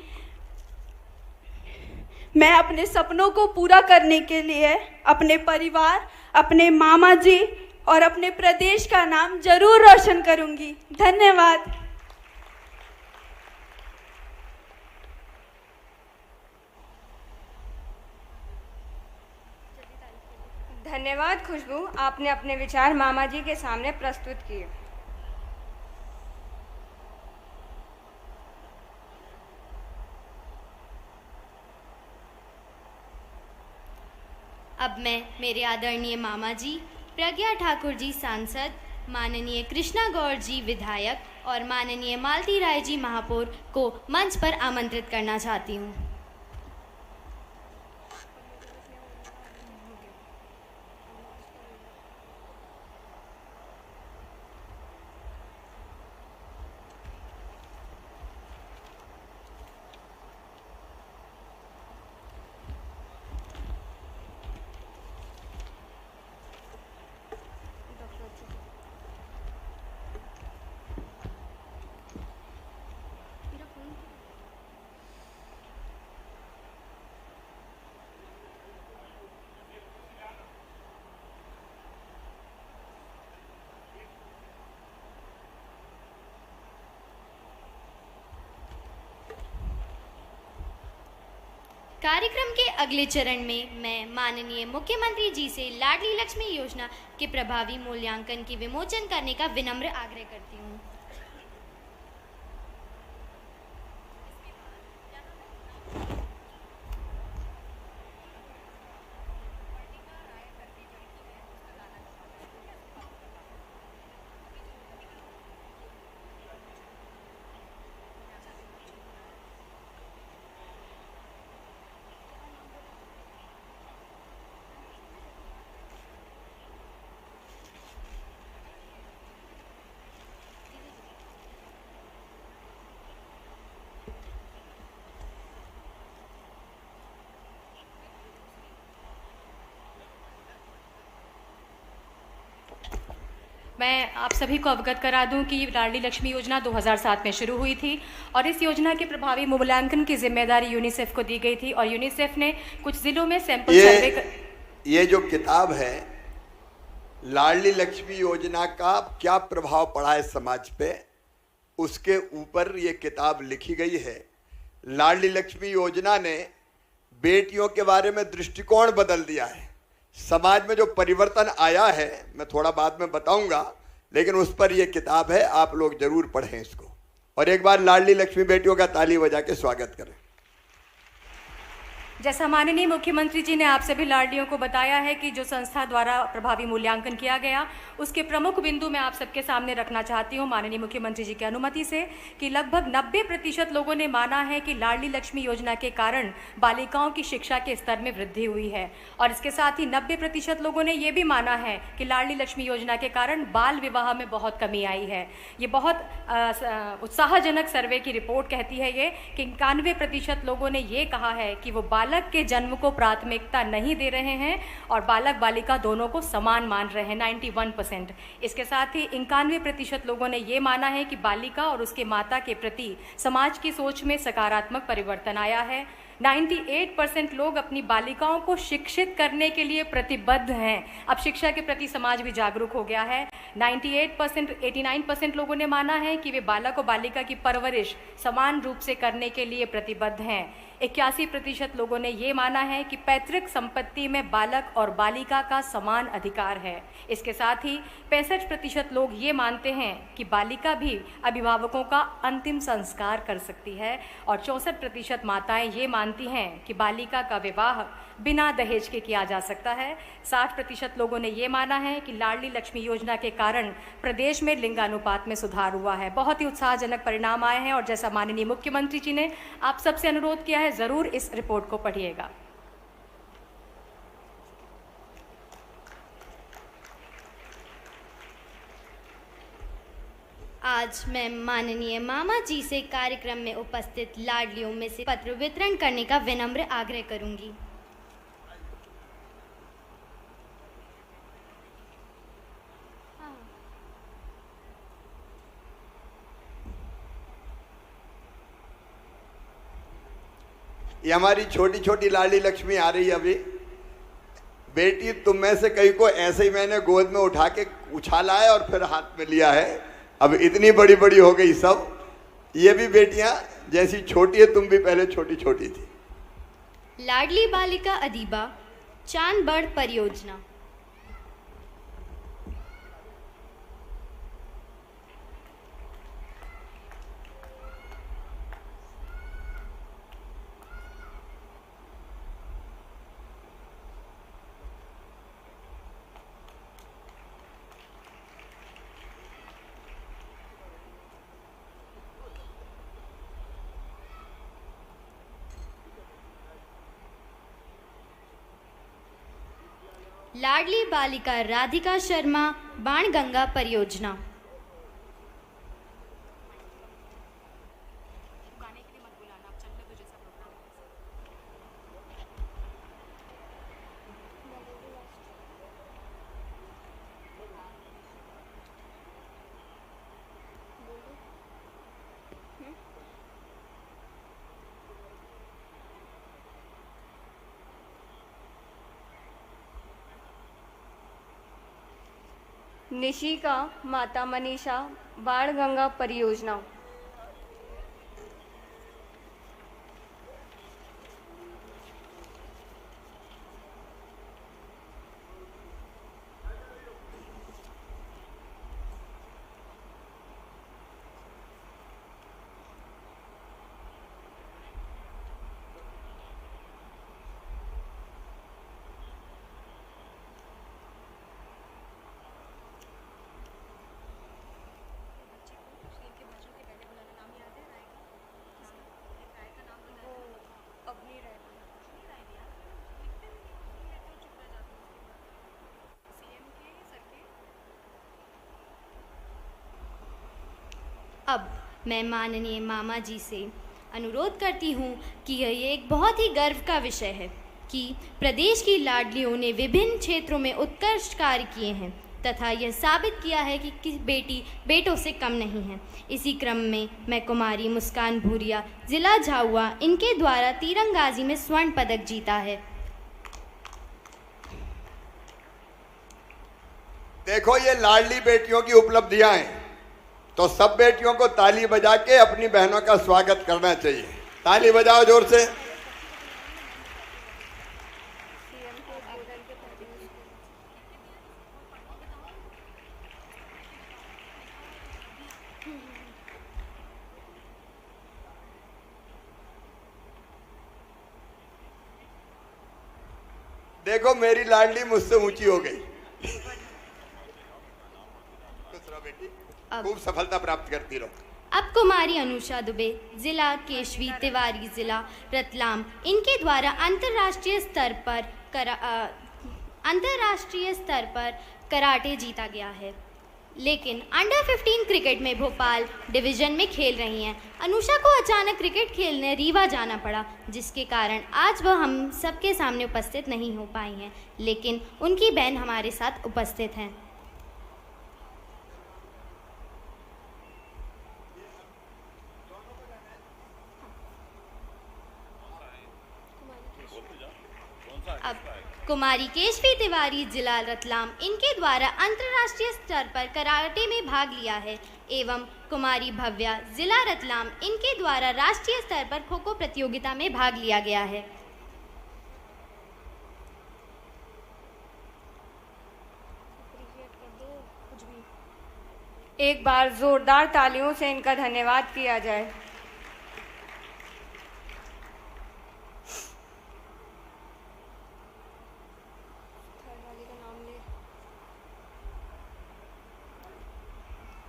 मैं अपने सपनों को पूरा करने के लिए अपने परिवार, अपने मामा जी और अपने प्रदेश का नाम जरूर रोशन करूँगी। धन्यवाद। धन्यवाद खुशबू, आपने अपने विचार मामा जी के सामने प्रस्तुत किए। अब मैं मेरे आदरणीय मामा जी प्रज्ञा ठाकुर जी सांसद, माननीय कृष्णा गौर जी विधायक और माननीय मालती राय जी महापौर को मंच पर आमंत्रित करना चाहती हूँ। कार्यक्रम के अगले चरण में मैं माननीय मुख्यमंत्री जी से लाडली लक्ष्मी योजना के प्रभावी मूल्यांकन की विमोचन करने का विनम्र आग्रह करती हूँ। मैं आप सभी को अवगत करा दूं कि लाडली लक्ष्मी योजना 2007 में शुरू हुई थी और इस योजना के प्रभावी मूल्यांकन की जिम्मेदारी यूनिसेफ को दी गई थी और यूनिसेफ ने कुछ जिलों में सैंपल सर्वे ये जो किताब है लाडली लक्ष्मी योजना का क्या प्रभाव पड़ा है समाज पे, उसके ऊपर ये किताब लिखी गई है। लाडली लक्ष्मी योजना ने बेटियों के बारे में दृष्टिकोण बदल दिया है। समाज में जो परिवर्तन आया है मैं थोड़ा बाद में बताऊंगा, लेकिन उस पर यह किताब है, आप लोग जरूर पढ़ें इसको और एक बार लाडली लक्ष्मी बेटियों का ताली बजा के स्वागत करें। जैसा माननीय मुख्यमंत्री जी ने आप सभी लाडलियों को बताया है कि जो संस्था द्वारा प्रभावी मूल्यांकन किया गया, उसके प्रमुख बिंदु मैं आप सबके सामने रखना चाहती हूँ माननीय मुख्यमंत्री जी की अनुमति से, कि लगभग 90% लोगों ने माना है कि लाडली लक्ष्मी योजना के कारण बालिकाओं की शिक्षा के स्तर में वृद्धि हुई है। और इसके साथ ही 90% लोगों ने ये भी माना है कि लाडली लक्ष्मी योजना के कारण बाल विवाह में बहुत कमी आई है। ये बहुत उत्साहजनक सर्वे की रिपोर्ट कहती है ये कि 91% लोगों ने ये कहा है कि वो बालक के जन्म को प्राथमिकता नहीं दे रहे हैं और बालक बालिका दोनों को समान मान रहे हैं, 91%। इसके साथ ही 91% लोगों ने ये माना है कि बालिका और उसके माता के प्रति समाज की सोच में सकारात्मक परिवर्तन आया है। 98% लोग अपनी बालिकाओं को शिक्षित करने के लिए प्रतिबद्ध हैं। अब शिक्षा के प्रति समाज भी जागरूक हो गया है। 89% लोगों ने माना है कि वे बालक और बालिका की परवरिश समान रूप से करने के लिए प्रतिबद्ध हैं। 81% लोगों ने ये माना है कि पैतृक संपत्ति में बालक और बालिका का समान अधिकार है। इसके साथ ही 65% लोग ये मानते हैं कि बालिका भी अभिभावकों का अंतिम संस्कार कर सकती है और 64% माताएं ये मानती हैं कि बालिका का विवाह बिना दहेज के किया जा सकता है। 60% लोगों ने ये माना है कि लाडली लक्ष्मी योजना के कारण प्रदेश में लिंगानुपात में सुधार हुआ है। बहुत ही उत्साहजनक परिणाम आए हैं और जैसा माननीय मुख्यमंत्री जी ने आप सबसे अनुरोध किया है, ज़रूर इस रिपोर्ट को पढ़िएगा। आज मैं माननीय मामा जी से कार्यक्रम में उपस्थित लाडलियों में से पत्र वितरण करने का विनम्र आग्रह करूंगी। ये हमारी छोटी छोटी लाडली लक्ष्मी आ रही है अभी। बेटी, तुम में से कई को ऐसे ही मैंने गोद में उठा के उछाला है और फिर हाथ में लिया है। अब इतनी बड़ी बड़ी हो गई सब। ये भी बेटियां जैसी छोटी है, तुम भी पहले छोटी छोटी थी। लाडली बालिका अदीबा चांदबड़ परियोजना। लाडली बालिका राधिका शर्मा बाणगंगा परियोजना। निशिका माता मनीषा बाणगंगा परियोजना। अब मैं माननीय मामा जी से अनुरोध करती हूँ कि यह एक बहुत ही गर्व का विषय है कि प्रदेश की लाडलियों ने विभिन्न क्षेत्रों में उत्कृष्ट कार्य किए हैं तथा यह साबित किया है कि किस बेटी बेटों से कम नहीं है। इसी क्रम में मैं कुमारी मुस्कान भूरिया, जिला झाबुआ, इनके द्वारा तीरंदाजी में स्वर्ण पदक जीता है। देखो, ये लाडली बेटियों की उपलब्धियां हैं, तो सब बेटियों को ताली बजा के अपनी बहनों का स्वागत करना चाहिए। ताली बजाओ जोर से। देखो मेरी लाडली मुझसे ऊंची हो गई। खुश रहो बेटी, खूब सफलता प्राप्त करती रहो। अब कुमारी अनुषा दुबे, जिला केशवी तिवारी, जिला रतलाम, इनके द्वारा अंतर्राष्ट्रीय स्तर पर कराटे जीता गया है, लेकिन अंडर 15 क्रिकेट में भोपाल डिवीजन में खेल रही हैं। अनुषा को अचानक क्रिकेट खेलने रीवा जाना पड़ा, जिसके कारण आज वह हम सबके सामने उपस्थित नहीं हो पाई हैं, लेकिन उनकी बहन हमारे साथ उपस्थित हैं। अब कुमारी केशवी तिवारी, जिला रतलाम, इनके द्वारा अंतर्राष्ट्रीय स्तर पर कराटे में भाग लिया है, एवं कुमारी भव्या, जिला रतलाम, इनके द्वारा राष्ट्रीय स्तर पर खो खो प्रतियोगिता में भाग लिया गया है। एक बार जोरदार तालियों से इनका धन्यवाद किया जाए।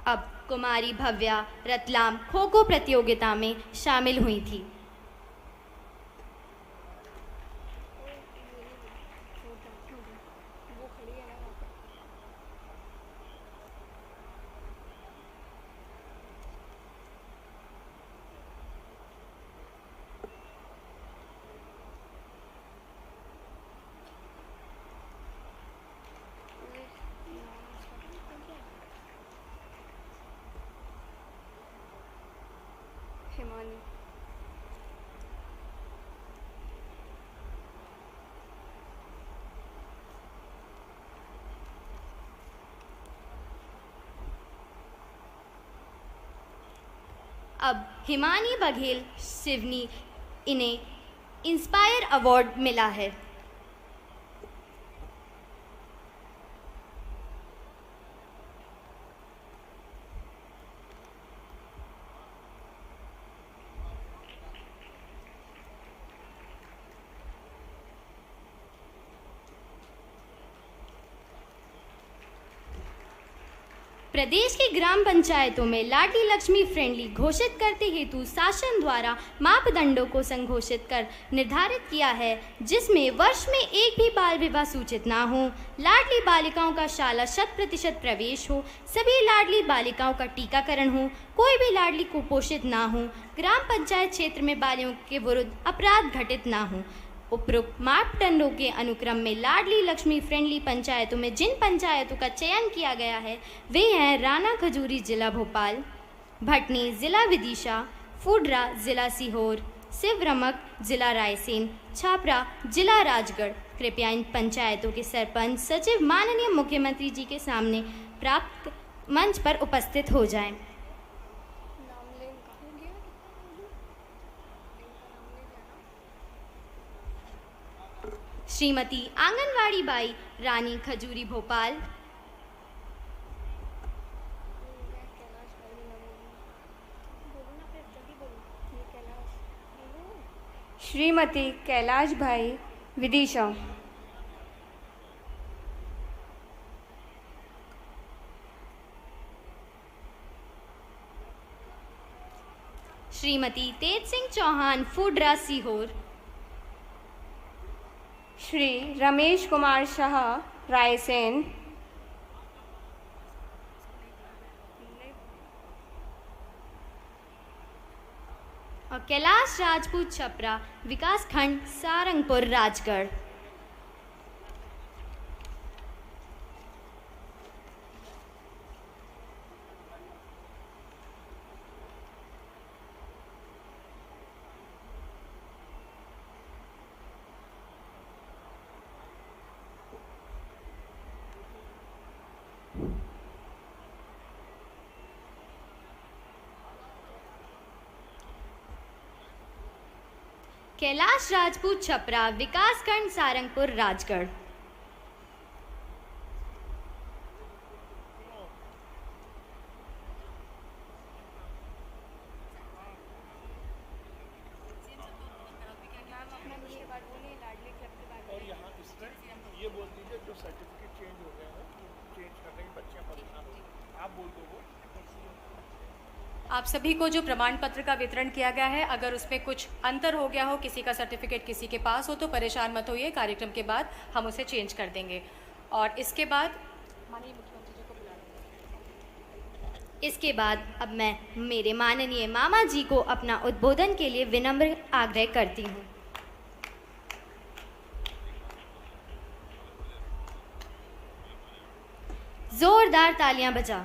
अब कुमारी भव्या रतलाम खो खो प्रतियोगिता में शामिल हुई थी। हिमानी, अब हिमानी बघेल सिवनी, इन्हें इंस्पायर अवार्ड मिला है। प्रदेश की ग्राम पंचायतों में लाडली लक्ष्मी फ्रेंडली घोषित करते हेतु शासन द्वारा मापदंडों को संघोषित कर निर्धारित किया है, जिसमें वर्ष में एक भी बाल विवाह सूचित ना हो, लाडली बालिकाओं का शाला 100% प्रवेश हो, सभी लाडली बालिकाओं का टीकाकरण हो, कोई भी लाडली कुपोषित ना हो, ग्राम पंचायत क्षेत्र में बालियों के विरुद्ध अपराध घटित ना हो। उपरोक्त मापदंडों के अनुक्रम में लाडली लक्ष्मी फ्रेंडली पंचायतों में जिन पंचायतों का चयन किया गया है वे हैं राना खजूरी, जिला भोपाल, भटनी, जिला विदिशा, फुडरा, जिला सीहोर, शिवरमक, जिला रायसेन, छापरा, जिला राजगढ़। कृपया इन पंचायतों के सरपंच सचिव माननीय मुख्यमंत्री जी के सामने प्राप्त मंच पर उपस्थित हो जाएं। श्रीमती आंगनवाड़ी बाई, रानी खजूरी, भोपाल। श्रीमती कैलाश भाई, विदिशा। श्रीमती तेज सिंह चौहान, फुडरा, सीहोर। श्री रमेश कुमार शाह, रायसेन। और कैलाश राजपूत, छपरा, विकास खंड, सारंगपुर, राजगढ़। कैलाश राजपूत, छपरा, विकासखंड, सारंगपुर, राजगढ़। मैम अपना कुछ के बाद बोलिए, लाडली क्लब के बारे में। आप सभी को जो प्रमाण पत्र का वितरण किया गया है, अगर उसमें कुछ अंतर हो गया हो, किसी का सर्टिफिकेट किसी के पास हो, तो परेशान मत होइए, कार्यक्रम के बाद हम उसे चेंज कर देंगे। और इसके बाद माननीय मुख्यमंत्री जी को बुला लेंगे। इसके बाद अब मैं मेरे माननीय मामा जी को अपना उद्बोधन के लिए विनम्र आग्रह करती हूँ। जोरदार तालियां बजा।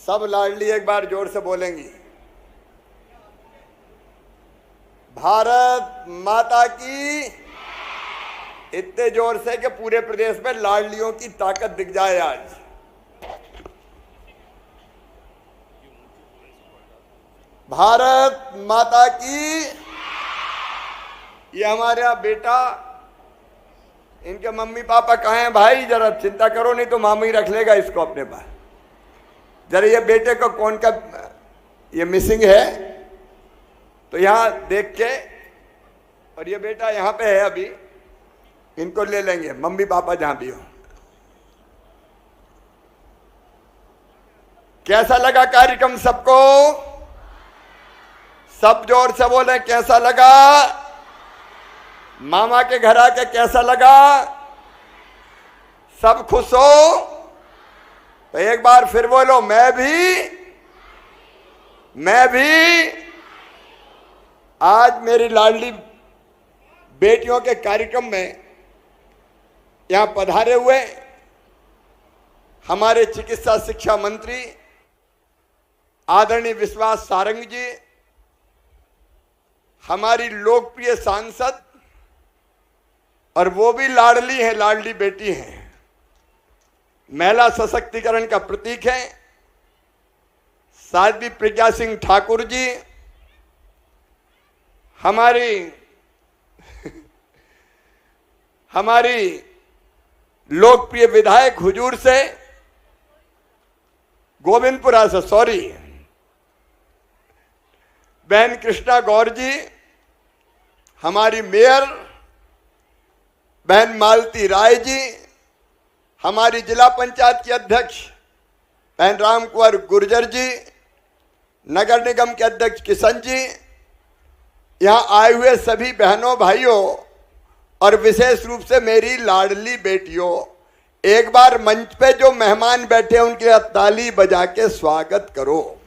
सब लाडली एक बार जोर से बोलेंगी। भारत माता की, इतने जोर से कि पूरे प्रदेश में लाडलियों की ताकत दिख जाए आज। भारत माता की। ये हमारा बेटा, इनके मम्मी पापा कहाँ हैं भाई? जरा चिंता करो, नहीं तो मामा ही रख लेगा इसको अपने पास। जरा ये बेटे को कौन का ये मिसिंग है तो यहां देख के, और ये बेटा यहां पे है अभी, इनको ले लेंगे मम्मी पापा जहां भी हो। कैसा लगा कार्यक्रम सबको? सब जोर से बोले कैसा लगा? मामा के घर आके कैसा लगा? सब खुश हो तो एक बार फिर बोलो, मैं भी। आज मेरी लाडली बेटियों के कार्यक्रम में यहां पधारे हुए हमारे चिकित्सा शिक्षा मंत्री आदरणीय विश्वास सारंग जी, हमारी लोकप्रिय सांसद, और वो भी लाडली है, लाडली बेटी है, महिला सशक्तिकरण का प्रतीक है, साध्वी प्रज्ञा सिंह ठाकुर जी, हमारी लोकप्रिय विधायक हुजूर से, गोविंदपुरा से, सॉरी, बहन कृष्णा गौर जी, हमारी मेयर बहन मालती राय जी, हमारी जिला पंचायत की अध्यक्ष बहन राम कुंवर गुर्जर जी, नगर निगम के अध्यक्ष किशन जी, यहाँ आए हुए सभी बहनों भाइयों और विशेष रूप से मेरी लाडली बेटियों, एक बार मंच पे जो मेहमान बैठे हैं उनके लिए ताली बजा के स्वागत करो।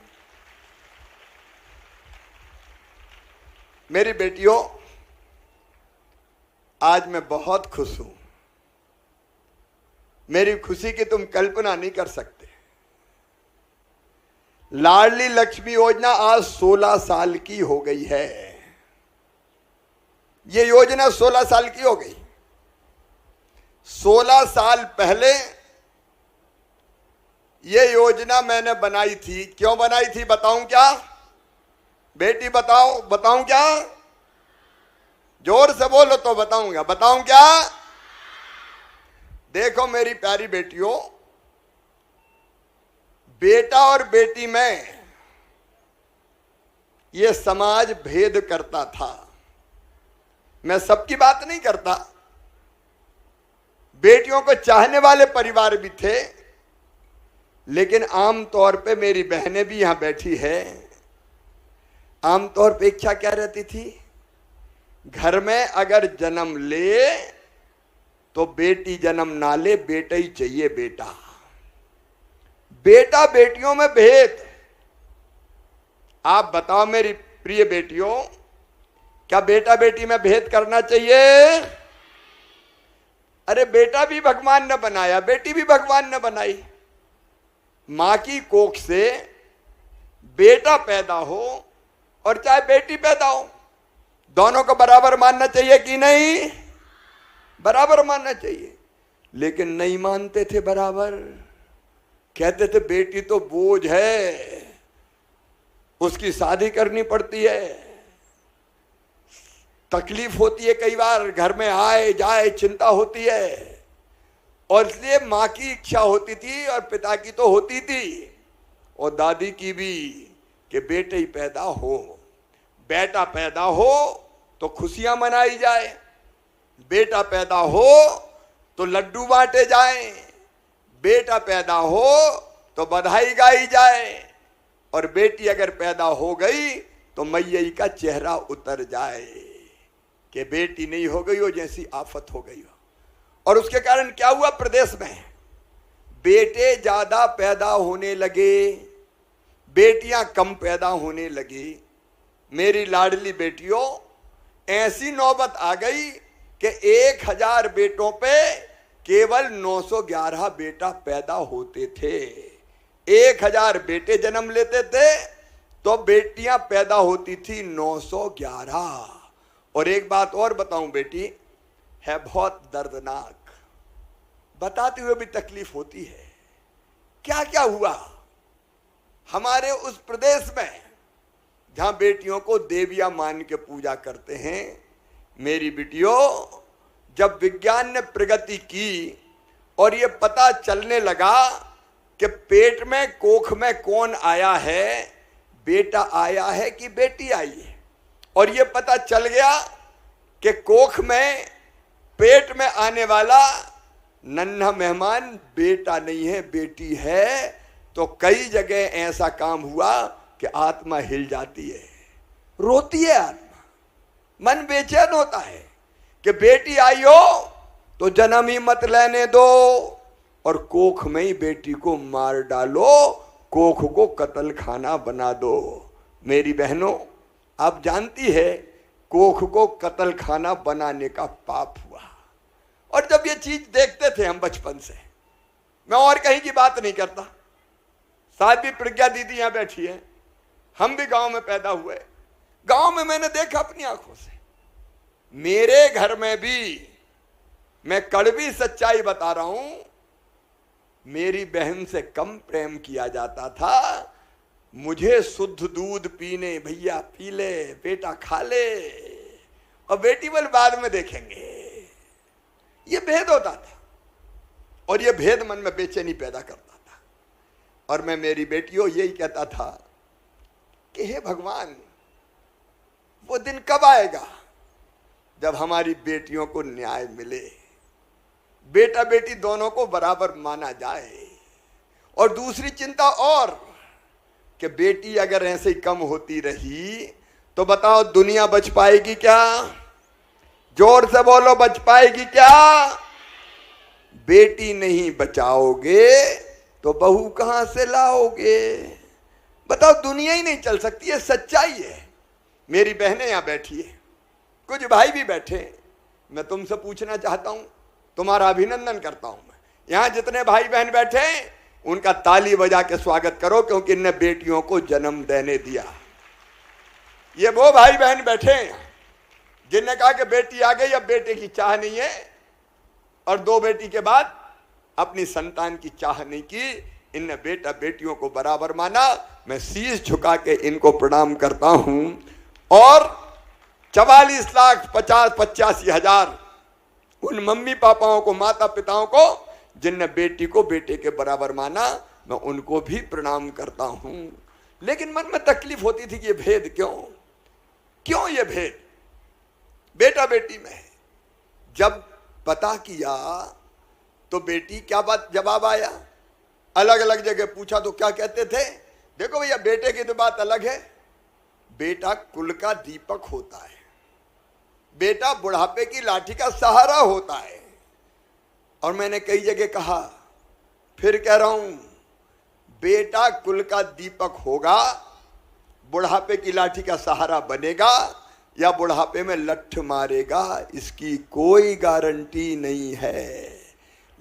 मेरी बेटियों, आज मैं बहुत खुश हूं। मेरी खुशी की तुम कल्पना नहीं कर सकते। लाडली लक्ष्मी योजना आज 16 साल की हो गई है। ये योजना 16 साल की हो गई। 16 साल पहले ये योजना मैंने बनाई थी। क्यों बनाई थी बताऊं क्या? बेटी बताऊं क्या? जोर से बोलो तो बताऊंगा। बताऊं क्या? देखो मेरी प्यारी बेटियों, बेटा और बेटी में ये समाज भेद करता था। मैं सबकी बात नहीं करता, बेटियों को चाहने वाले परिवार भी थे, लेकिन आमतौर पे मेरी बहनें भी यहां बैठी है, आमतौर पे इच्छा क्या रहती थी? घर में अगर जन्म ले तो बेटी जन्म ना ले, बेटा ही चाहिए बेटा। बेटा बेटियों में भेद। आप बताओ मेरी प्रिय बेटियों, क्या बेटा बेटी में भेद करना चाहिए? अरे बेटा भी भगवान ने बनाया, बेटी भी भगवान ने बनाई। मां की कोख से बेटा पैदा हो और चाहे बेटी पैदा हो, दोनों को बराबर मानना चाहिए कि नहीं? बराबर मानना चाहिए। लेकिन नहीं मानते थे बराबर। कहते थे बेटी तो बोझ है, उसकी शादी करनी पड़ती है। तकलीफ होती है, कई बार घर में आए जाए चिंता होती है, और इसलिए माँ की इच्छा होती थी और पिता की तो होती थी और दादी की भी कि बेटे ही पैदा हो, बेटा पैदा हो तो खुशियां मनाई जाए, बेटा पैदा हो तो लड्डू बांटे जाएं, बेटा पैदा हो तो बधाई गाई जाए, और बेटी अगर पैदा हो गई तो मैया का चेहरा उतर जाए कि बेटी नहीं हो गई हो जैसी आफत हो गई हो। और उसके कारण क्या हुआ, प्रदेश में बेटे ज्यादा पैदा होने लगे, बेटियां कम पैदा होने लगी। मेरी लाडली बेटियों, ऐसी नौबत आ गई कि 1000 बेटों पे केवल 911 बेटा पैदा होते थे। 1000 बेटे जन्म लेते थे तो बेटियां पैदा होती थी 911। और एक बात और बताऊं बेटी, है बहुत दर्दनाक, बताते हुए भी तकलीफ होती है। क्या क्या हुआ हमारे उस प्रदेश में जहां बेटियों को देवियां मान के पूजा करते हैं। मेरी बेटियों, जब विज्ञान ने प्रगति की और ये पता चलने लगा कि पेट में कोख में कौन आया है, बेटा आया है कि बेटी आई है, और ये पता चल गया कि कोख में पेट में आने वाला नन्हा मेहमान बेटा नहीं है बेटी है, तो कई जगह ऐसा काम हुआ कि आत्मा हिल जाती है, रोती है आत्मा, मन बेचैन होता है कि बेटी आई हो तो जन्म ही मत लेने दो और कोख में ही बेटी को मार डालो, कोख को कत्ल खाना बना दो। मेरी बहनों, आप जानती है कोख को कत्ल खाना बनाने का पाप हुआ। और जब ये चीज देखते थे हम बचपन से, मैं और कहीं की बात नहीं करता, साथ भी प्रज्ञा दीदी यहां बैठी है, हम भी गांव में पैदा हुए, गांव में मैंने देखा अपनी आंखों से। मेरे घर में भी, मैं कड़वी सच्चाई बता रहा हूं, मेरी बहन से कम प्रेम किया जाता था। मुझे शुद्ध दूध पीने, भैया पी ले, बेटा खा ले, और बेटी बल बाद में देखेंगे, ये भेद होता था। और ये भेद मन में बेचैनी पैदा करता था। और मैं मेरी बेटियों यही कहता था कि हे भगवान, वो दिन कब आएगा जब हमारी बेटियों को न्याय मिले, बेटा बेटी दोनों को बराबर माना जाए। और दूसरी चिंता और कि बेटी अगर ऐसे ही कम होती रही तो बताओ दुनिया बच पाएगी क्या? जोर से बोलो, बच पाएगी क्या? बेटी नहीं बचाओगे तो बहू कहां से लाओगे? बताओ, दुनिया ही नहीं चल सकती है, सच्चाई है। मेरी बहनें यहां बैठी है, कुछ भाई भी बैठे। मैं तुमसे पूछना चाहता हूं, तुम्हारा अभिनंदन करता हूं मैं। यहां जितने भाई बहन बैठे उनका ताली बजा के स्वागत करो, क्योंकि इनने बेटियों को जन्म देने दिया। ये वो भाई बहन बैठे जिनने कहा कि बेटी आ गई, अब बेटे की चाह नहीं है, और 2 बेटी के बाद अपनी संतान की चाह नहीं की। इनने बेटा बेटियों को बराबर माना। मैं शीश झुका के इनको प्रणाम करता हूं। और 44,85,85,000 उन मम्मी पापाओं को, माता पिताओं को जिनने बेटी को बेटे के बराबर माना, मैं उनको भी प्रणाम करता हूं। लेकिन मन में तकलीफ होती थी कि ये भेद क्यों ये भेद बेटा बेटी में है। जब पता किया तो बेटी क्या बात जवाब आया, अलग अलग जगह पूछा तो क्या कहते थे, देखो भैया बेटे की तो बात अलग है, बेटा कुल का दीपक होता है, बेटा बुढ़ापे की लाठी का सहारा होता है। और मैंने कई जगह कहा, फिर कह रहा हूं, बेटा कुल का दीपक होगा, बुढ़ापे की लाठी का सहारा बनेगा या बुढ़ापे में लठ मारेगा, इसकी कोई गारंटी नहीं है।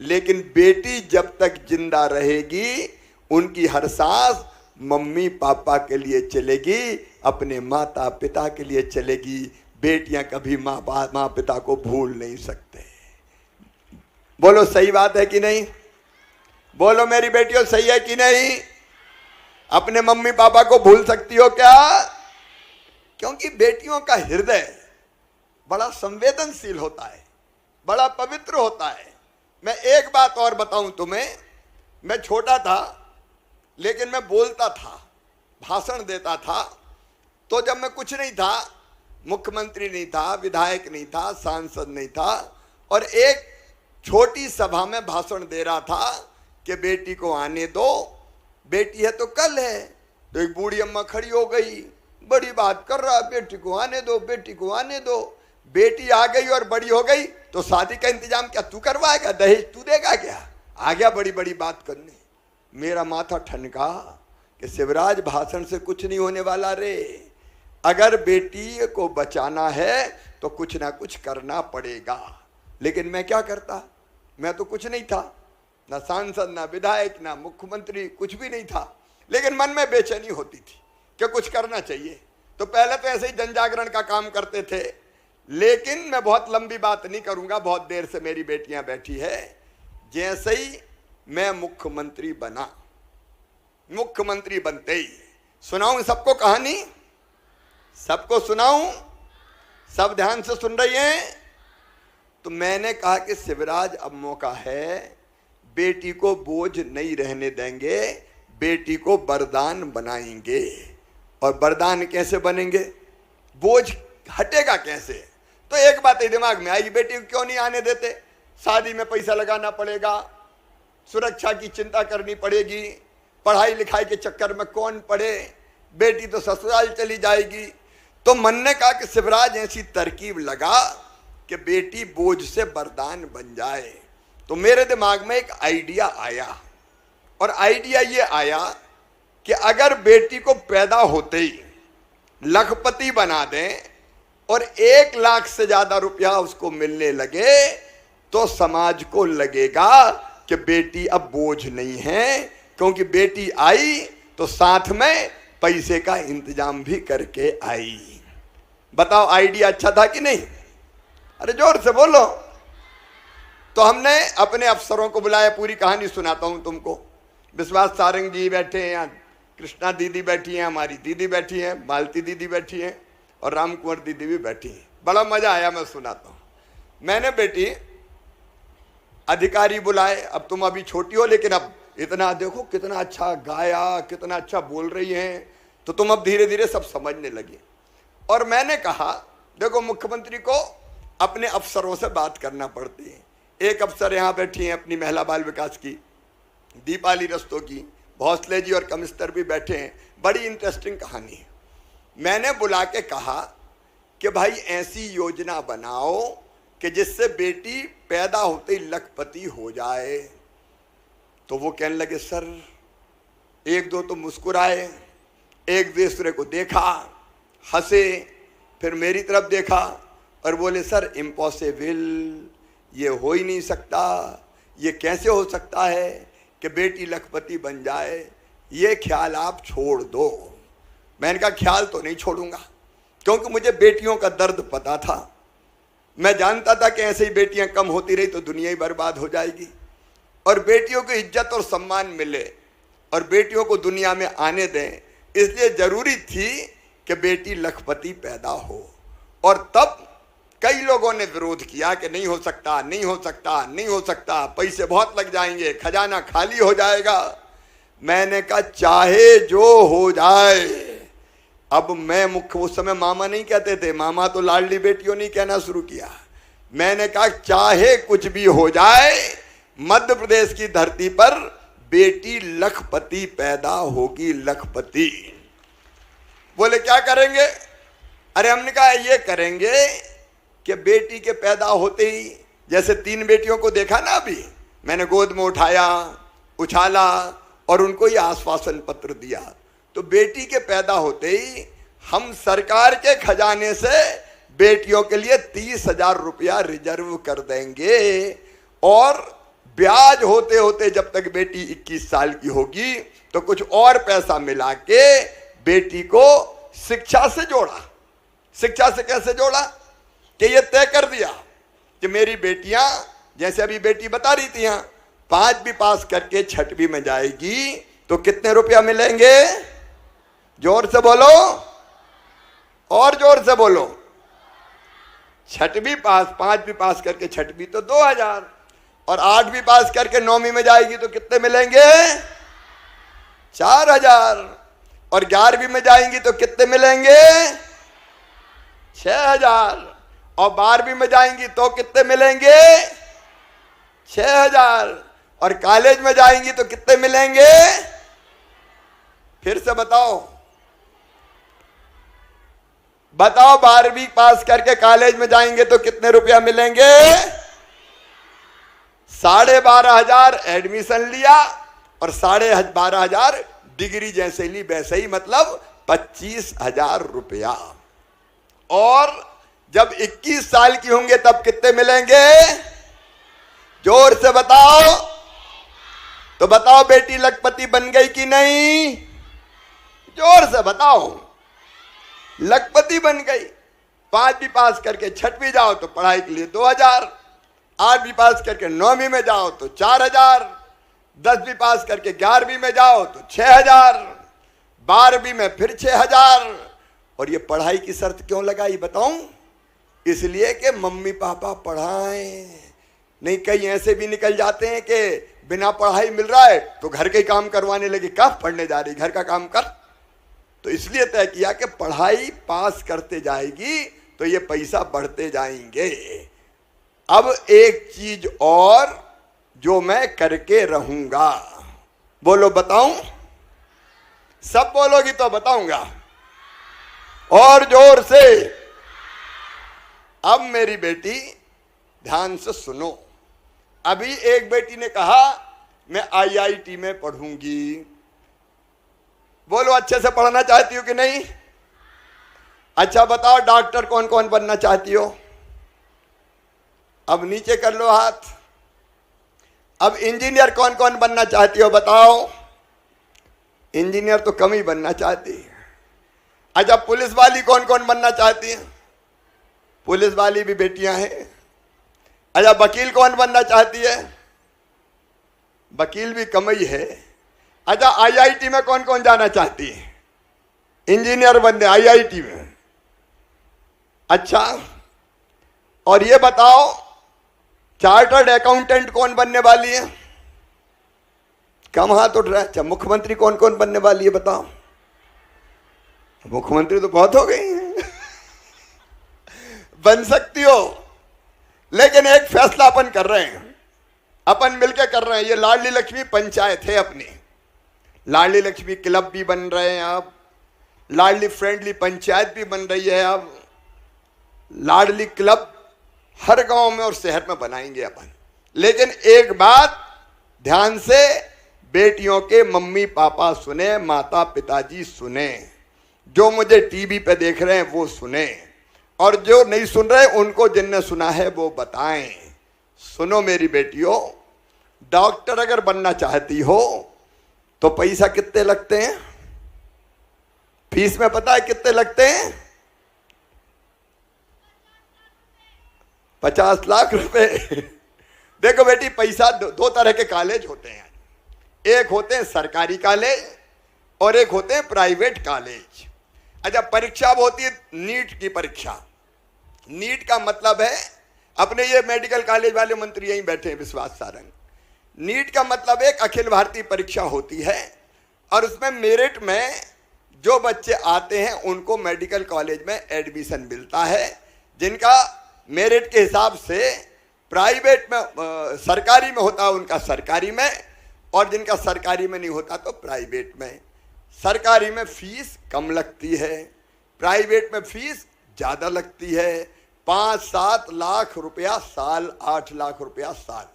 लेकिन बेटी जब तक जिंदा रहेगी, उनकी हर सांस मम्मी पापा के लिए चलेगी, अपने माता पिता के लिए चलेगी। बेटियां कभी माँ पिता को भूल नहीं सकते। बोलो सही बात है कि नहीं? बोलो मेरी बेटियों, सही है कि नहीं? अपने मम्मी पापा को भूल सकती हो क्या? क्योंकि बेटियों का हृदय बड़ा संवेदनशील होता है, बड़ा पवित्र होता है। मैं एक बात और बताऊं तुम्हें, मैं छोटा था लेकिन मैं बोलता था, भाषण देता था। तो जब मैं कुछ नहीं था, मुख्यमंत्री नहीं था, विधायक नहीं था, सांसद नहीं था, और एक छोटी सभा में भाषण दे रहा था कि बेटी को आने दो, बेटी है तो कल है। तो एक बूढ़ी अम्मा खड़ी हो गई, बड़ी बात कर रहा, बेटी को आने दो, बेटी को आने दो। बेटी आ गई और बड़ी हो गई तो शादी का इंतजाम क्या तू करवाएगा, दहेज तू देगा क्या? आ गया बड़ी बड़ी बात करने। मेरा माथा ठनका कि शिवराज भाषण से कुछ नहीं होने वाला रे। अगर बेटी को बचाना है तो कुछ ना कुछ करना पड़ेगा। लेकिन मैं क्या करता, मैं तो कुछ नहीं था, ना सांसद, ना विधायक, ना मुख्यमंत्री, कुछ भी नहीं था। लेकिन मन में बेचैनी होती थी कि कुछ करना चाहिए। तो पहले तो ऐसे ही जनजागरण का काम करते थे। लेकिन मैं बहुत लंबी बात नहीं करूंगा, बहुत देर से मेरी बेटियां बैठी है। जैसे ही मैं मुख्यमंत्री बना, मुख्यमंत्री बनते ही सुनाऊं सबको कहानी, सबको सुनाऊं, सब ध्यान से सुन रही हैं? तो मैंने कहा कि शिवराज अब मौका है, बेटी को बोझ नहीं रहने देंगे, बेटी को वरदान बनाएंगे। और वरदान कैसे बनेंगे, बोझ हटेगा कैसे? तो एक बात ही दिमाग में आई, बेटी को क्यों नहीं आने देते? शादी में पैसा लगाना पड़ेगा, सुरक्षा की चिंता करनी पड़ेगी, पढ़ाई लिखाई के चक्कर में कौन पढ़े, बेटी तो ससुराल चली जाएगी। तो मन ने कहा कि शिवराज ऐसी तरकीब लगा कि बेटी बोझ से वरदान बन जाए। तो मेरे दिमाग में एक आइडिया आया, और आइडिया ये आया कि अगर बेटी को पैदा होते ही लखपति बना दें और 1 लाख से ज्यादा रुपया उसको मिलने लगे तो समाज को लगेगा कि बेटी अब बोझ नहीं है, क्योंकि बेटी आई तो साथ में पैसे का इंतजाम भी करके आई। बताओ आइडिया अच्छा था कि नहीं? अरे जोर से बोलो। तो हमने अपने अफसरों को बुलाया, पूरी कहानी सुनाता हूं तुमको। विश्वास सारंग जी बैठे हैं यहाँ, कृष्णा दीदी बैठी हैं, हमारी दीदी बैठी हैं, मालती दीदी बैठी हैं, और राम कुंवर दीदी भी बैठी हैं। बड़ा मजा आया, मैं सुनाता हूं। मैंने बेटी अधिकारी बुलाए, अब तुम अभी छोटी हो लेकिन अब इतना देखो कितना अच्छा गाया, कितना अच्छा बोल रही हैं, तो तुम अब धीरे धीरे सब समझने लगी। और मैंने कहा देखो मुख्यमंत्री को अपने अफसरों से बात करना पड़ती है। एक अफसर यहाँ बैठी हैं अपनी महिला बाल विकास की, दीपाली रस्तोगी, भोसले जी और कमिश्नर भी बैठे हैं। बड़ी इंटरेस्टिंग कहानी है। मैंने बुला के कहा कि भाई ऐसी योजना बनाओ कि जिससे बेटी पैदा होते ही लखपति हो जाए। तो वो कहने लगे सर, एक दो तो मुस्कुराए, एक दूसरे को देखा, हंसे, फिर मेरी तरफ देखा और बोले सर इम्पॉसिबल, ये हो ही नहीं सकता, ये कैसे हो सकता है कि बेटी लखपति बन जाए, ये ख्याल आप छोड़ दो। मैंने कहा ख्याल तो नहीं छोड़ूंगा, क्योंकि मुझे बेटियों का दर्द पता था। मैं जानता था कि ऐसे ही बेटियां कम होती रही तो दुनिया ही बर्बाद हो जाएगी, और बेटियों को इज्जत और सम्मान मिले और बेटियों को दुनिया में आने दें, इसलिए जरूरी थी कि बेटी लखपति पैदा हो। और तब कई लोगों ने विरोध किया कि नहीं हो सकता, नहीं हो सकता, नहीं हो सकता, पैसे बहुत लग जाएंगे, खजाना खाली हो जाएगा। मैंने कहा चाहे जो हो जाए। अब मैं मुख्य, उस समय मामा नहीं कहते थे, मामा तो लाडली बेटियों नहीं कहना शुरू किया। मैंने कहा चाहे कुछ भी हो जाए, मध्य प्रदेश की धरती पर बेटी लखपति पैदा होगी, लखपति। बोले क्या करेंगे? अरे हमने कहा ये करेंगे कि बेटी के पैदा होते ही, जैसे 3 बेटियों को देखा ना अभी, मैंने गोद में उठाया, उछाला और उनको ये आश्वासन पत्र दिया। तो बेटी के पैदा होते ही हम सरकार के खजाने से बेटियों के लिए 30,000 रुपया रिजर्व कर देंगे, और ब्याज होते होते जब तक बेटी 21 साल की होगी तो कुछ और पैसा मिला के बेटी को शिक्षा से जोड़ा। शिक्षा से कैसे जोड़ा? कि ये तय कर दिया कि मेरी बेटियां, जैसे अभी बेटी बता रही थी यहाँ, 5वीं पास करके 6वीं में जाएगी तो कितने रुपया मिलेंगे? जोर से बोलो, और जोर से बोलो। छठवीं पास, 5वीं पास करके छठवीं तो 2000, और 8वीं पास करके 9वीं में जाएगी तो कितने मिलेंगे? 4000, और 11वीं में जाएंगी तो कितने मिलेंगे? 6000, और 12वीं में जाएंगी तो कितने मिलेंगे? 6000, और कॉलेज में जाएंगी तो कितने मिलेंगे? फिर से बताओ, बताओ 12वीं पास करके कॉलेज में जाएंगे तो कितने रुपया मिलेंगे? 12,500 एडमिशन लिया और 12,500 डिग्री जैसे ली वैसे ही, मतलब 25,000 रुपया। और जब 21 साल की होंगे तब कितने मिलेंगे? जोर से बताओ। तो बताओ बेटी लखपति बन गई कि नहीं? जोर से बताओ। लखपति बन गई। 5वीं पास करके 6वीं जाओ तो पढ़ाई के लिए 2000, 8वीं पास करके 9वीं में जाओ तो 4000, 10वीं पास करके 11वीं में जाओ तो 6000, 12वीं में फिर 6000। और ये पढ़ाई की शर्त क्यों लगाई बताऊं? इसलिए कि मम्मी पापा पढ़ाएं। नहीं, कई ऐसे भी निकल जाते हैं कि बिना पढ़ाई मिल रहा है तो घर के काम करवाने लगे, कब पढ़ने जा रही, घर का काम कर। तो इसलिए तय किया कि पढ़ाई पास करते जाएगी तो ये पैसा बढ़ते जाएंगे। अब एक चीज और जो मैं करके रहूंगा, बोलो बताऊं? सब बोलोगी तो बताऊंगा, और जोर से। अब मेरी बेटी ध्यान से सुनो। अभी एक बेटी ने कहा मैं IIT में पढ़ूंगी। बोलो अच्छे से पढ़ना चाहती हो कि नहीं? अच्छा बताओ डॉक्टर कौन कौन बनना चाहती हो? अब नीचे कर लो हाथ। अब इंजीनियर कौन कौन बनना चाहती हो बताओ? इंजीनियर तो कम ही बनना चाहती है। अच्छा पुलिस वाली कौन कौन बनना चाहती है? पुलिस वाली भी बेटियां हैं। अच्छा वकील कौन बनना चाहती है? वकील भी कम ही है। अच्छा IIT में कौन कौन जाना चाहती है? इंजीनियर बनने IIT में। अच्छा और ये बताओ चार्टर्ड अकाउंटेंट कौन बनने वाली है? कम हाथ उठ रहा है। अच्छा मुख्यमंत्री कौन कौन बनने वाली है बताओ? मुख्यमंत्री तो बहुत हो गई हैं। बन सकती हो, लेकिन एक फैसला अपन कर रहे हैं, अपन मिलकर कर रहे हैं। ये लाडली लक्ष्मी पंचायत है अपनी। लाडली लक्ष्मी क्लब भी बन रहे हैं, अब लाडली फ्रेंडली पंचायत भी बन रही है। अब लाडली क्लब हर गांव में और शहर में बनाएंगे अपन। लेकिन एक बात ध्यान से बेटियों के मम्मी पापा सुने, माता पिताजी सुने, जो मुझे टीवी पे देख रहे हैं वो सुने, और जो नहीं सुन रहे उनको जिनने सुना है वो बताएं। सुनो मेरी बेटियों, डॉक्टर अगर बनना चाहती हो तो पैसा कितने लगते हैं? फीस में पता है कितने लगते हैं? 50 लाख रुपए। देखो बेटी पैसा दो तरह के कॉलेज होते हैं। एक होते हैं सरकारी कॉलेज और एक होते हैं प्राइवेट कॉलेज। अच्छा परीक्षा होती है नीट की परीक्षा। नीट का मतलब है, अपने ये मेडिकल कॉलेज वाले मंत्री यहीं बैठे हैं विश्वास सारंग। नीट का मतलब एक अखिल भारतीय परीक्षा होती है और उसमें मेरिट में जो बच्चे आते हैं उनको मेडिकल कॉलेज में एडमिशन मिलता है। जिनका मेरिट के हिसाब से प्राइवेट में सरकारी में होता है उनका सरकारी में, और जिनका सरकारी में नहीं होता तो प्राइवेट में। सरकारी में फीस कम लगती है, प्राइवेट में फीस ज़्यादा लगती है। 5-7 लाख रुपया साल, 8 लाख रुपया साल,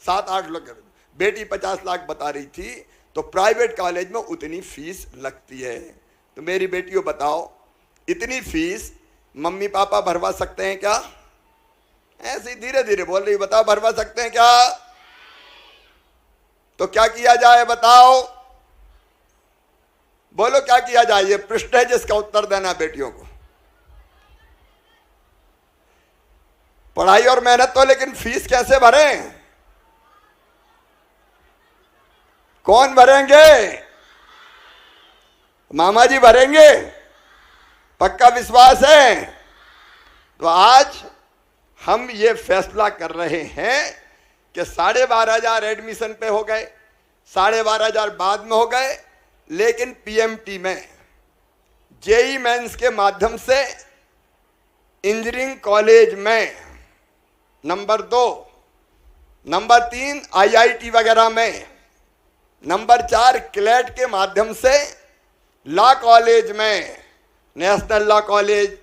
7-8 लाख। बेटी 50 लाख बता रही थी, तो प्राइवेट कॉलेज में उतनी फीस लगती है। तो मेरी बेटियों बताओ, इतनी फीस मम्मी पापा भरवा सकते हैं क्या? ऐसे ही धीरे धीरे बोल रही, बताओ भरवा सकते हैं क्या? तो क्या किया जाए बताओ? बोलो क्या किया जाए? ये प्रश्न है जिसका उत्तर देना बेटियों को। पढ़ाई और मेहनत तो, लेकिन फीस कैसे भरें? कौन भरेंगे? मामा जी भरेंगे? पक्का विश्वास है? तो आज हम ये फैसला कर रहे हैं कि 12,500 एडमिशन पे हो गए, 12,500 बाद में हो गए, लेकिन पीएमटी में जेई मेंस के माध्यम से इंजीनियरिंग कॉलेज में नंबर 2, नंबर 3 आईआईटी वगैरह में, नंबर 4 क्लेट के माध्यम से लॉ कॉलेज में, नेशनल लॉ कॉलेज,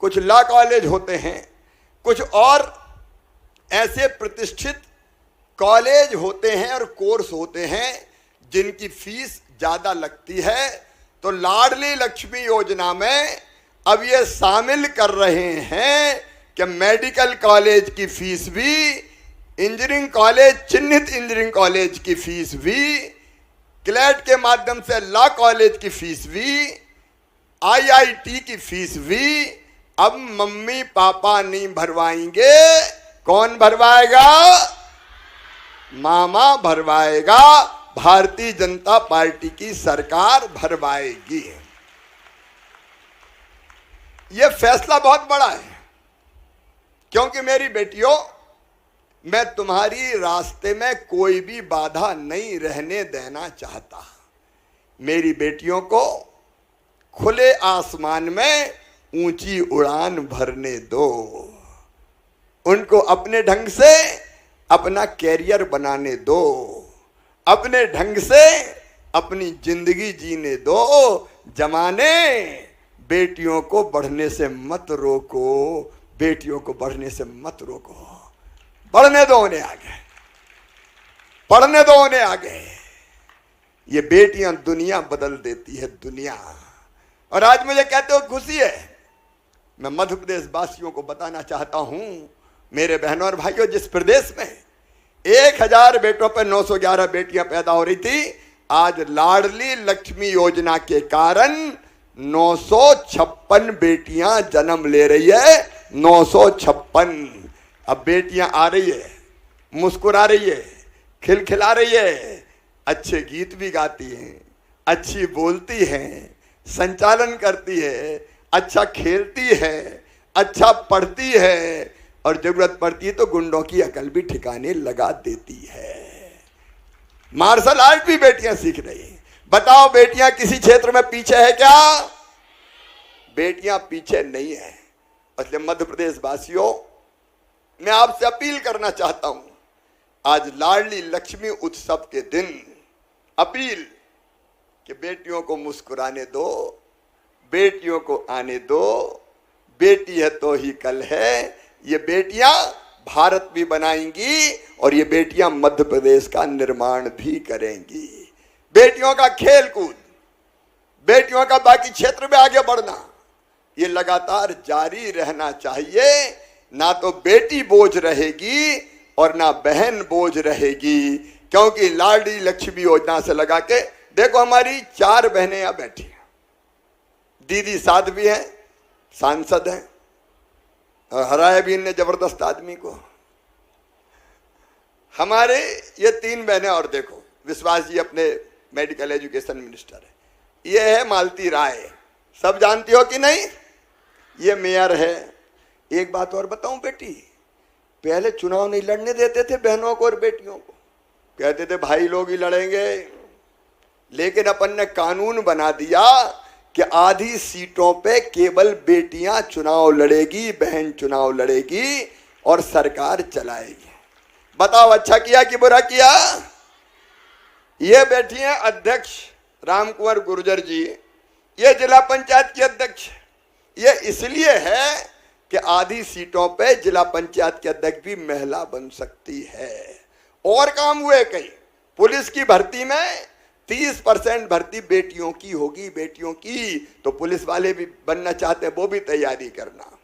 कुछ लॉ कॉलेज होते हैं, कुछ और ऐसे प्रतिष्ठित कॉलेज होते हैं और कोर्स होते हैं जिनकी फीस ज्यादा लगती है। तो लाडली लक्ष्मी योजना में अब ये शामिल कर रहे हैं कि मेडिकल कॉलेज की फीस भी, इंजीनियरिंग कॉलेज, चिन्हित इंजीनियरिंग कॉलेज की फीस भी, क्लेट के माध्यम से लॉ कॉलेज की फीस भी, आईआईटी की फीस भी अब मम्मी पापा नहीं भरवाएंगे। कौन भरवाएगा? मामा भरवाएगा, भारतीय जनता पार्टी की सरकार भरवाएगी। यह फैसला बहुत बड़ा है, क्योंकि मेरी बेटियों, मैं तुम्हारी रास्ते में कोई भी बाधा नहीं रहने देना चाहता। मेरी बेटियों को खुले आसमान में ऊंची उड़ान भरने दो, उनको अपने ढंग से अपना कैरियर बनाने दो, अपने ढंग से अपनी जिंदगी जीने दो। जमाने बेटियों को बढ़ने से मत रोको, बेटियों को बढ़ने से मत रोको, बढ़ने दो उन्हें आगे, पढ़ने दो उन्हें आगे। ये बेटियां दुनिया बदल देती है, दुनिया। और आज मुझे कहते हो खुशी है, मैं मध्य प्रदेश वासियों को बताना चाहता हूं, मेरे बहनों और भाइयों, जिस प्रदेश में 1000 बेटों पर 911 बेटियां पैदा हो रही थी, आज लाडली लक्ष्मी योजना के कारण 956 बेटियां जन्म ले रही है। 956। अब बेटियां आ रही है, मुस्कुरा रही है, खिलखिला रही है, अच्छे गीत भी गाती हैं, अच्छी बोलती हैं, संचालन करती है, अच्छा खेलती है, अच्छा पढ़ती है, और जरूरत पड़ती है तो गुंडों की अकल भी ठिकाने लगा देती है। मार्शल आर्ट भी बेटियां सीख रही हैं। बताओ, बेटियां किसी क्षेत्र में पीछे है क्या? बेटियां पीछे नहीं है। इसलिए मध्य प्रदेश वासियों, मैं आपसे अपील करना चाहता हूं, आज लाडली लक्ष्मी उत्सव के दिन अपील कि बेटियों को मुस्कुराने दो, बेटियों को आने दो। बेटी है तो ही कल है। ये बेटियां भारत भी बनाएंगी और ये बेटियां मध्य प्रदेश का निर्माण भी करेंगी। बेटियों का खेल कूद, बेटियों का बाकी क्षेत्र में आगे बढ़ना, ये लगातार जारी रहना चाहिए। ना तो बेटी बोझ रहेगी और ना बहन बोझ रहेगी, क्योंकि लाडली लक्ष्मी योजना से लगा के देखो, हमारी 4 बहनें यहां बैठी हैं, दीदी साथ भी हैं, सांसद हैं, और हराया भी इनने जबरदस्त आदमी को। हमारे ये 3 बहनें, और देखो विश्वास जी अपने मेडिकल एजुकेशन मिनिस्टर है। ये है मालती राय, सब जानती हो कि नहीं? ये मेयर है। एक बात और बताऊं बेटी, पहले चुनाव नहीं लड़ने देते थे बहनों को और बेटियों को, कहते थे भाई लोग ही लड़ेंगे। लेकिन अपन ने कानून बना दिया कि आधी सीटों पे केवल बेटियां चुनाव लड़ेगी, बहन चुनाव लड़ेगी और सरकार चलाएगी। बताओ अच्छा किया कि बुरा किया? ये बैठी हैं अध्यक्ष राम कुंवर गुर्जर जी, ये जिला पंचायत की अध्यक्ष। ये इसलिए है कि आधी सीटों पे जिला पंचायत के अध्यक्ष भी महिला बन सकती है। और काम हुए कई, पुलिस की भर्ती में 30% भर्ती बेटियों की होगी, बेटियों की। तो पुलिस वाले भी बनना चाहते हैं, वो भी तैयारी करना।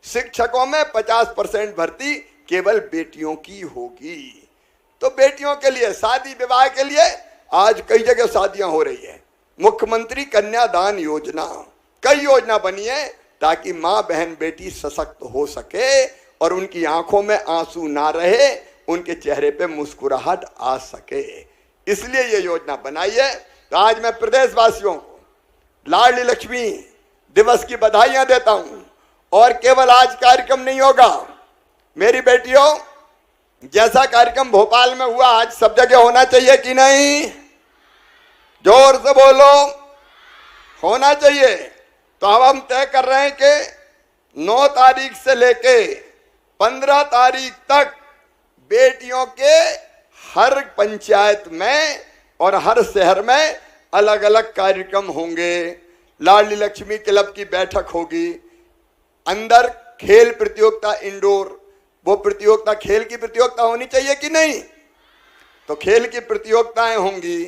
शिक्षकों में 50% भर्ती केवल बेटियों की होगी। तो बेटियों के लिए, शादी विवाह के लिए आज कई जगह शादियां हो रही है। मुख्यमंत्री कन्यादान योजना, कई योजना बनी है ताकि माँ बहन बेटी सशक्त हो सके और उनकी आंखों में आंसू ना रहे, उनके चेहरे पे मुस्कुराहट आ सके, इसलिए ये योजना बनाई है। तो आज मैं प्रदेशवासियों को लाडली लक्ष्मी दिवस की बधाइयां देता हूं। और केवल आज कार्यक्रम नहीं होगा, मेरी बेटियों, जैसा कार्यक्रम भोपाल में हुआ आज सब जगह होना चाहिए कि नहीं? जोर से बोलो, होना चाहिए। तो अब हम तय कर रहे हैं कि 9 तारीख से लेके 15 तारीख तक बेटियों के हर पंचायत में और हर शहर में अलग अलग कार्यक्रम होंगे। लाडली लक्ष्मी क्लब की बैठक होगी, अंदर खेल प्रतियोगिता इंडोर, वो प्रतियोगिता खेल की प्रतियोगिता होनी चाहिए कि नहीं? तो खेल की प्रतियोगिताएं होंगी।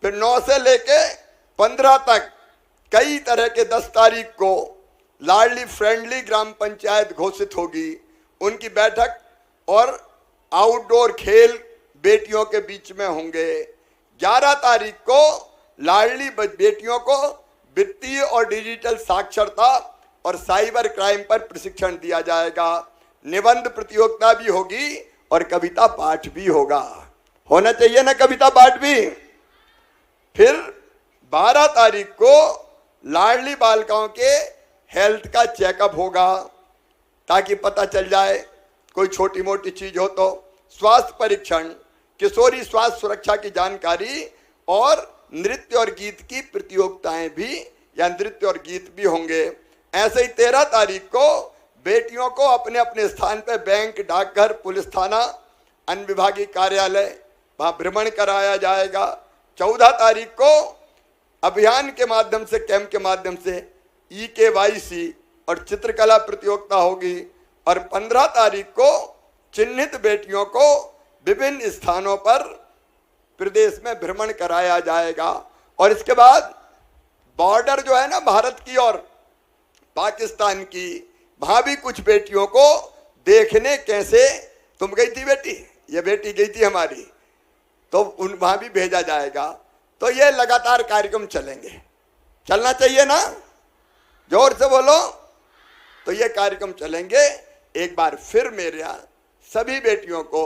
फिर 9 से लेके 15 तक कई तरह के 10 तारीख को लाडली फ्रेंडली ग्राम पंचायत घोषित होगी, उनकी बैठक और आउटडोर खेल बेटियों के बीच में होंगे। 11 तारीख को लाडली बेटियों को वित्तीय और डिजिटल साक्षरता और साइबर क्राइम पर प्रशिक्षण दिया जाएगा। निबंध प्रतियोगिता भी होगी और कविता पाठ भी होगा। होना चाहिए ना कविता पाठ भी। फिर 12 तारीख को लाडली बालिकाओं के हेल्थ का चेकअप होगा, ताकि पता चल जाए कोई छोटी मोटी चीज हो तो। स्वास्थ्य परीक्षण, किशोरी स्वास्थ्य सुरक्षा की जानकारी और नृत्य और गीत की प्रतियोगिताएं भी या नृत्य और गीत भी होंगे। ऐसे ही 13 तारीख को बेटियों को अपने अपने स्थान पर बैंक, डाकघर, पुलिस थाना, अन्य विभागीय कार्यालय वहां भ्रमण कराया जाएगा। 14 तारीख को अभियान के माध्यम से, कैंप के माध्यम से EKYC और चित्रकला प्रतियोगिता होगी। और 15 तारीख को चिन्हित बेटियों को विभिन्न स्थानों पर प्रदेश में भ्रमण कराया जाएगा। और इसके बाद बॉर्डर जो है ना भारत की और पाकिस्तान की, वहां भी कुछ बेटियों को देखने, कैसे तुम गई थी बेटी, ये बेटी गई थी हमारी, तो उन वहां भी भेजा जाएगा। तो ये लगातार कार्यक्रम चलेंगे, चलना चाहिए ना? जोर से बोलो। तो ये कार्यक्रम चलेंगे। एक बार फिर मेरे यहाँ सभी बेटियों को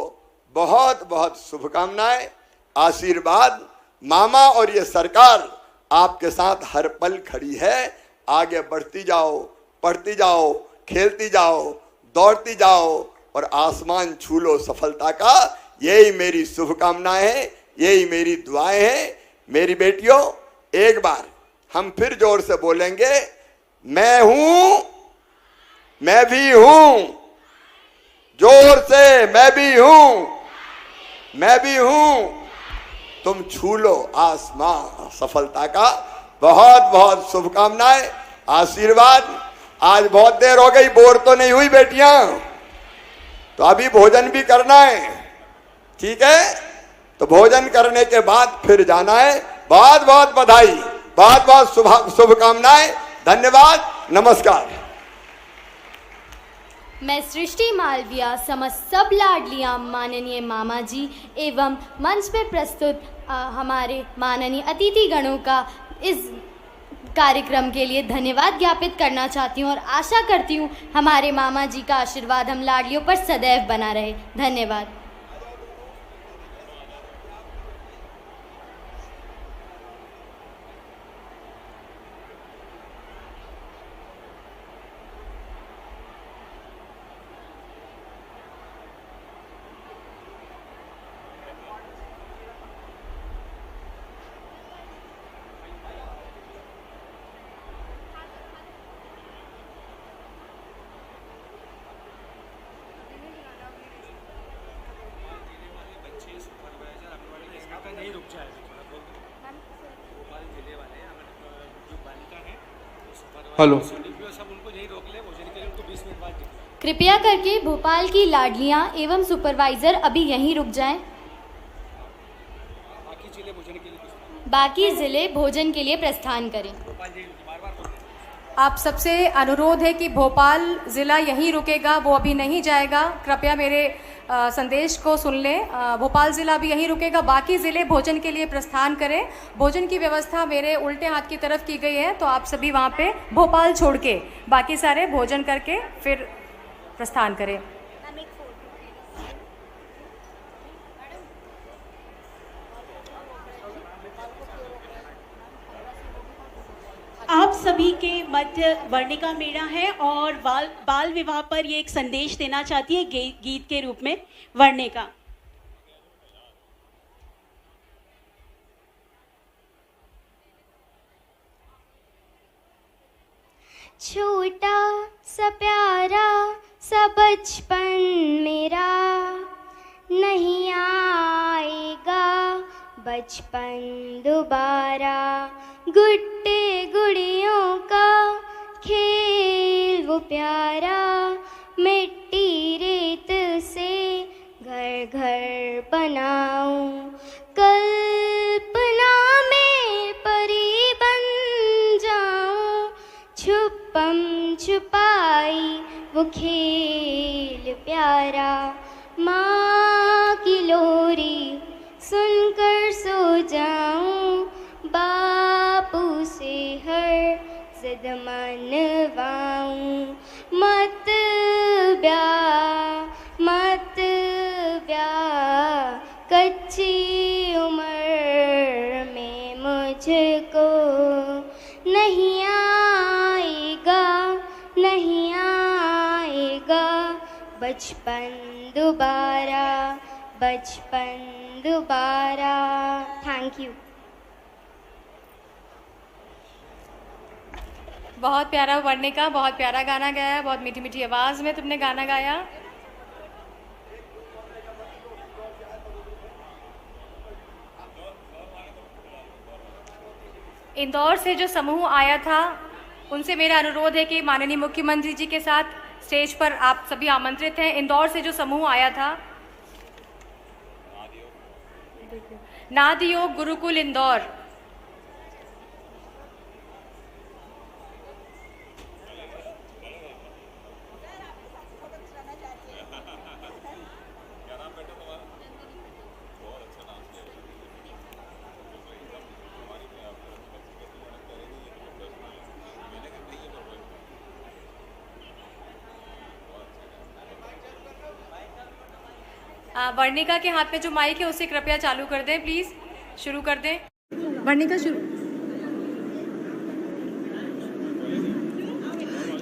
बहुत बहुत शुभकामनाएं, आशीर्वाद। मामा और ये सरकार आपके साथ हर पल खड़ी है। आगे बढ़ती जाओ, पढ़ती जाओ, खेलती जाओ, दौड़ती जाओ और आसमान छू लो सफलता का। यही मेरी शुभकामनाएं हैं, यही मेरी दुआएं हैं। मेरी बेटियों, एक बार हम फिर जोर से बोलेंगे, मैं हूं, मैं भी हूं। जोर से, मैं भी हूं, मैं भी हूं। तुम छू लो आसमान सफलता का। बहुत बहुत शुभकामनाएं, आशीर्वाद। आज बहुत देर हो गई, बोर तो नहीं हुई बेटियां? तो अभी भोजन भी करना है, ठीक है? तो भोजन करने के बाद फिर जाना है। बहुत बहुत बधाई, बहुत बहुत शुभकामनाएं। धन्यवाद, नमस्कार। मैं सृष्टि मालविया समस्त सब लाडलियां माननीय मामा जी एवं मंच पर प्रस्तुत हमारे माननीय अतिथि गणों का इस कार्यक्रम के लिए धन्यवाद ज्ञापित करना चाहती हूं और आशा करती हूं हमारे मामा जी का आशीर्वाद हम लाडलियों पर सदैव बना रहे। धन्यवाद। हेलो, कृपया करके भोपाल की लाडलियां एवं सुपरवाइजर अभी यहीं रुक जाएं। बाकी जिले भोजन के लिए प्रस्थान करें। आप सबसे अनुरोध है कि भोपाल ज़िला यहीं रुकेगा, वो अभी नहीं जाएगा। कृपया मेरे संदेश को सुन लें। भोपाल ज़िला भी यहीं रुकेगा, बाकी ज़िले भोजन के लिए प्रस्थान करें। भोजन की व्यवस्था मेरे उल्टे हाथ की तरफ की गई है, तो आप सभी वहाँ पे भोपाल छोड़ के बाकी सारे भोजन करके फिर प्रस्थान करें। आप सभी सभी के मध्य वर्णिका मेरा है और बाल विवाह पर ये एक संदेश देना चाहती है गीत के रूप में वर्णिका। छोटा सा प्यारा सा बचपन मेरा, नहीं आएगा बचपन दोबारा। गुड्डे गुड़ियों का खेल वो प्यारा, मिट्टी रेत से घर घर बनाऊं। कल्पना में परी बन जाऊं, छुपम छुपाई वो खेल प्यारा। माँ की लोरी सुनकर सो जाऊं, बापू से हर जिद मनवाऊं। मत ब्याह कच्ची उम्र में मुझको नहीं आएगा बचपन दोबारा, बचपन दोबारा। Thank you. बहुत प्यारा वर्णिका, बहुत प्यारा गाना गाया, बहुत मीठी मीठी आवाज़ में तुमने गाना गाया। इंदौर से जो समूह आया था उनसे मेरा अनुरोध है कि माननीय मुख्यमंत्री जी के साथ स्टेज पर आप सभी आमंत्रित हैं। इंदौर से जो समूह आया था, नादयोग गुरुकुल इंदौर, वर्णिका के हाथ में जो माइक है उसे कृपया चालू कर दें, प्लीज शुरू कर दें। वर्णिका शुरू।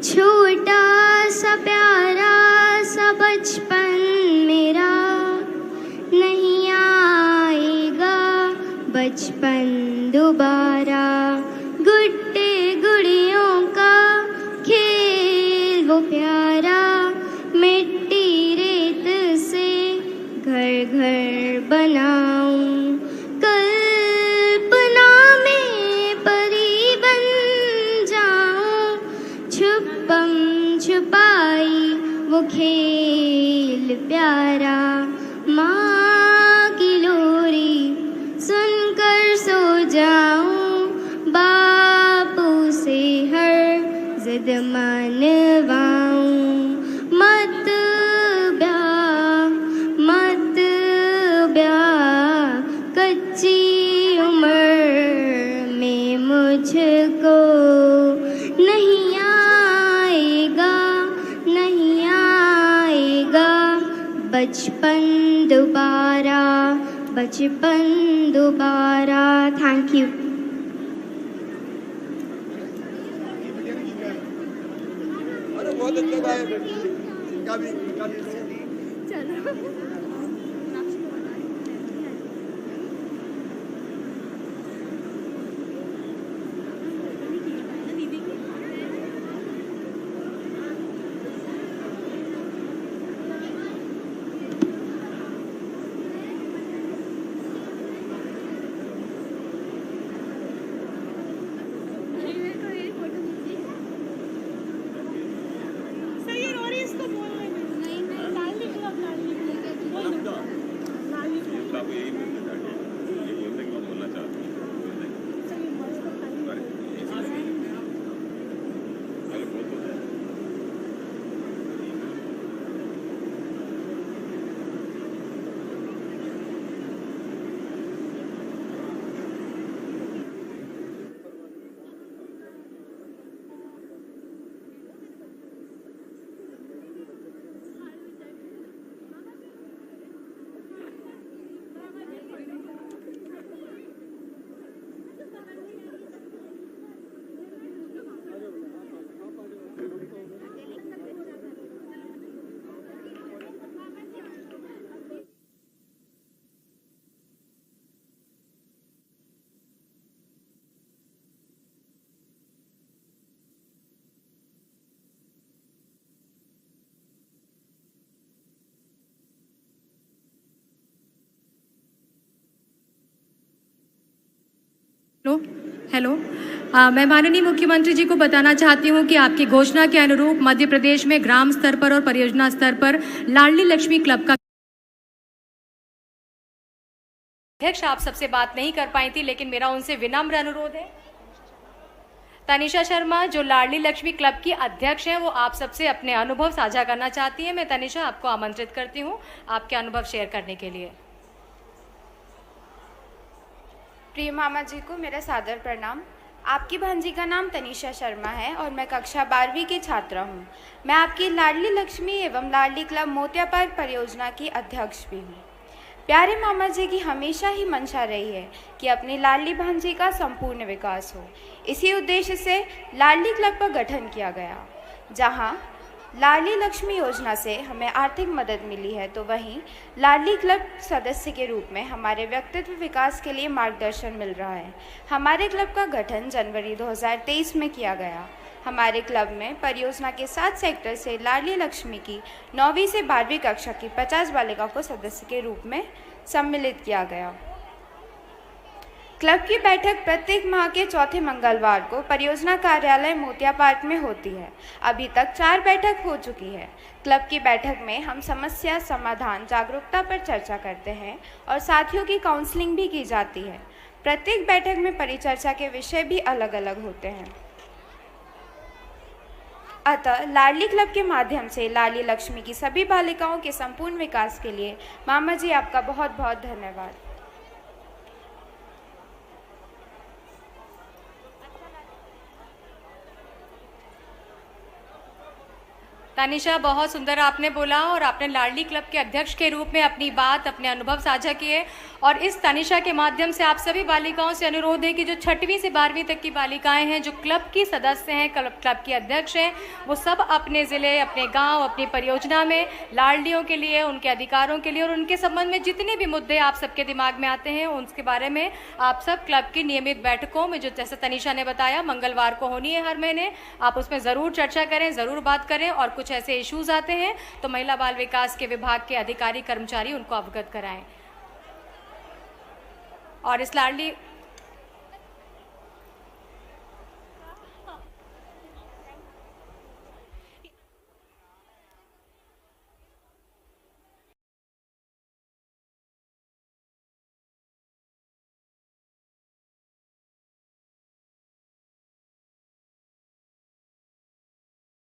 छोटा सा प्यारा सा बचपन मेरा, नहीं आएगा बचपन दोबारा। गुड्डे गुड़ियों का खेल वो प्यारा, मिट्टी रेत से घर घर बनाऊं। कल्पना में परी बन जाऊं, छुपम छुपाई वो खेल प्यारा। माँ की लोरी सुनकर सो जाऊं, बापू से हर जिद मनवाऊं। मत ब्याह कच्ची उम्र में मुझको नहीं आएगा बचपन दोबारा, बचपन दोबारा। Thank you. बहुत अच्छा गाया इनका भी चलो। हेलो, मैं माननीय मुख्यमंत्री जी को बताना चाहती हूँ कि आपकी घोषणा के अनुरूप मध्य प्रदेश में ग्राम स्तर पर और परियोजना स्तर पर लाडली लक्ष्मी क्लब का अध्यक्ष आप सबसे बात नहीं कर पाई थी, लेकिन मेरा उनसे विनम्र अनुरोध है। तनिषा शर्मा जो लाडली लक्ष्मी क्लब की अध्यक्ष हैं, वो आप सबसे अपने अनुभव साझा करना चाहती हैं। मैं तनिषा आपको आमंत्रित करती हूँ आपके अनुभव शेयर करने के लिए। प्रिय मामा जी को मेरा सादर प्रणाम। आपकी भांजी का नाम तनिषा शर्मा है और मैं कक्षा 12वीं की छात्रा हूँ। मैं आपकी लाडली लक्ष्मी एवं लाडली क्लब मोतिया पार्क परियोजना की अध्यक्ष भी हूँ। प्यारे मामा जी की हमेशा ही मंशा रही है कि अपनी लाडली भांजी का संपूर्ण विकास हो। इसी उद्देश्य से लाडली क्लब का गठन किया गया। जहां लाडली लक्ष्मी योजना से हमें आर्थिक मदद मिली है, तो वहीं लाडली क्लब सदस्य के रूप में हमारे व्यक्तित्व विकास के लिए मार्गदर्शन मिल रहा है। हमारे क्लब का गठन जनवरी 2023 में किया गया। हमारे क्लब में परियोजना के 7 सेक्टर से लाडली लक्ष्मी की 9वीं से 12वीं कक्षा की 50 बालिकाओं को सदस्य के रूप में सम्मिलित किया गया। क्लब की बैठक प्रत्येक माह के चौथे मंगलवार को परियोजना कार्यालय मोतिया पार्क में होती है। अभी तक 4 बैठक हो चुकी है। क्लब की बैठक में हम समस्या समाधान जागरूकता पर चर्चा करते हैं और साथियों की काउंसलिंग भी की जाती है। प्रत्येक बैठक में परिचर्चा के विषय भी अलग अलग होते हैं। अतः लाडली क्लब के माध्यम से लाडली लक्ष्मी की सभी बालिकाओं के संपूर्ण विकास के लिए मामा जी आपका बहुत बहुत धन्यवाद। तनिषा, बहुत सुंदर आपने बोला और आपने लाडली क्लब के अध्यक्ष के रूप में अपनी बात, अपने अनुभव साझा किए। और इस तनिषा के माध्यम से आप सभी बालिकाओं से अनुरोध है कि जो 6वीं से 12वीं तक की बालिकाएं हैं, जो क्लब की सदस्य हैं, क्लब की अध्यक्ष हैं, वो सब अपने ज़िले, अपने गांव, अपनी परियोजना में लाडलियों के लिए, उनके अधिकारों के लिए और उनके संबंध में जितने भी मुद्दे आप सबके दिमाग में आते हैं, उनके बारे में आप सब क्लब की नियमित बैठकों में, जो जैसे तनिषा ने बताया मंगलवार को होनी है हर महीने, आप उसमें ज़रूर चर्चा करें, ज़रूर बात करें। और कुछ ऐसे इश्यूज आते हैं तो महिला बाल विकास के विभाग के अधिकारी कर्मचारी उनको अवगत कराएं। और इस लाडली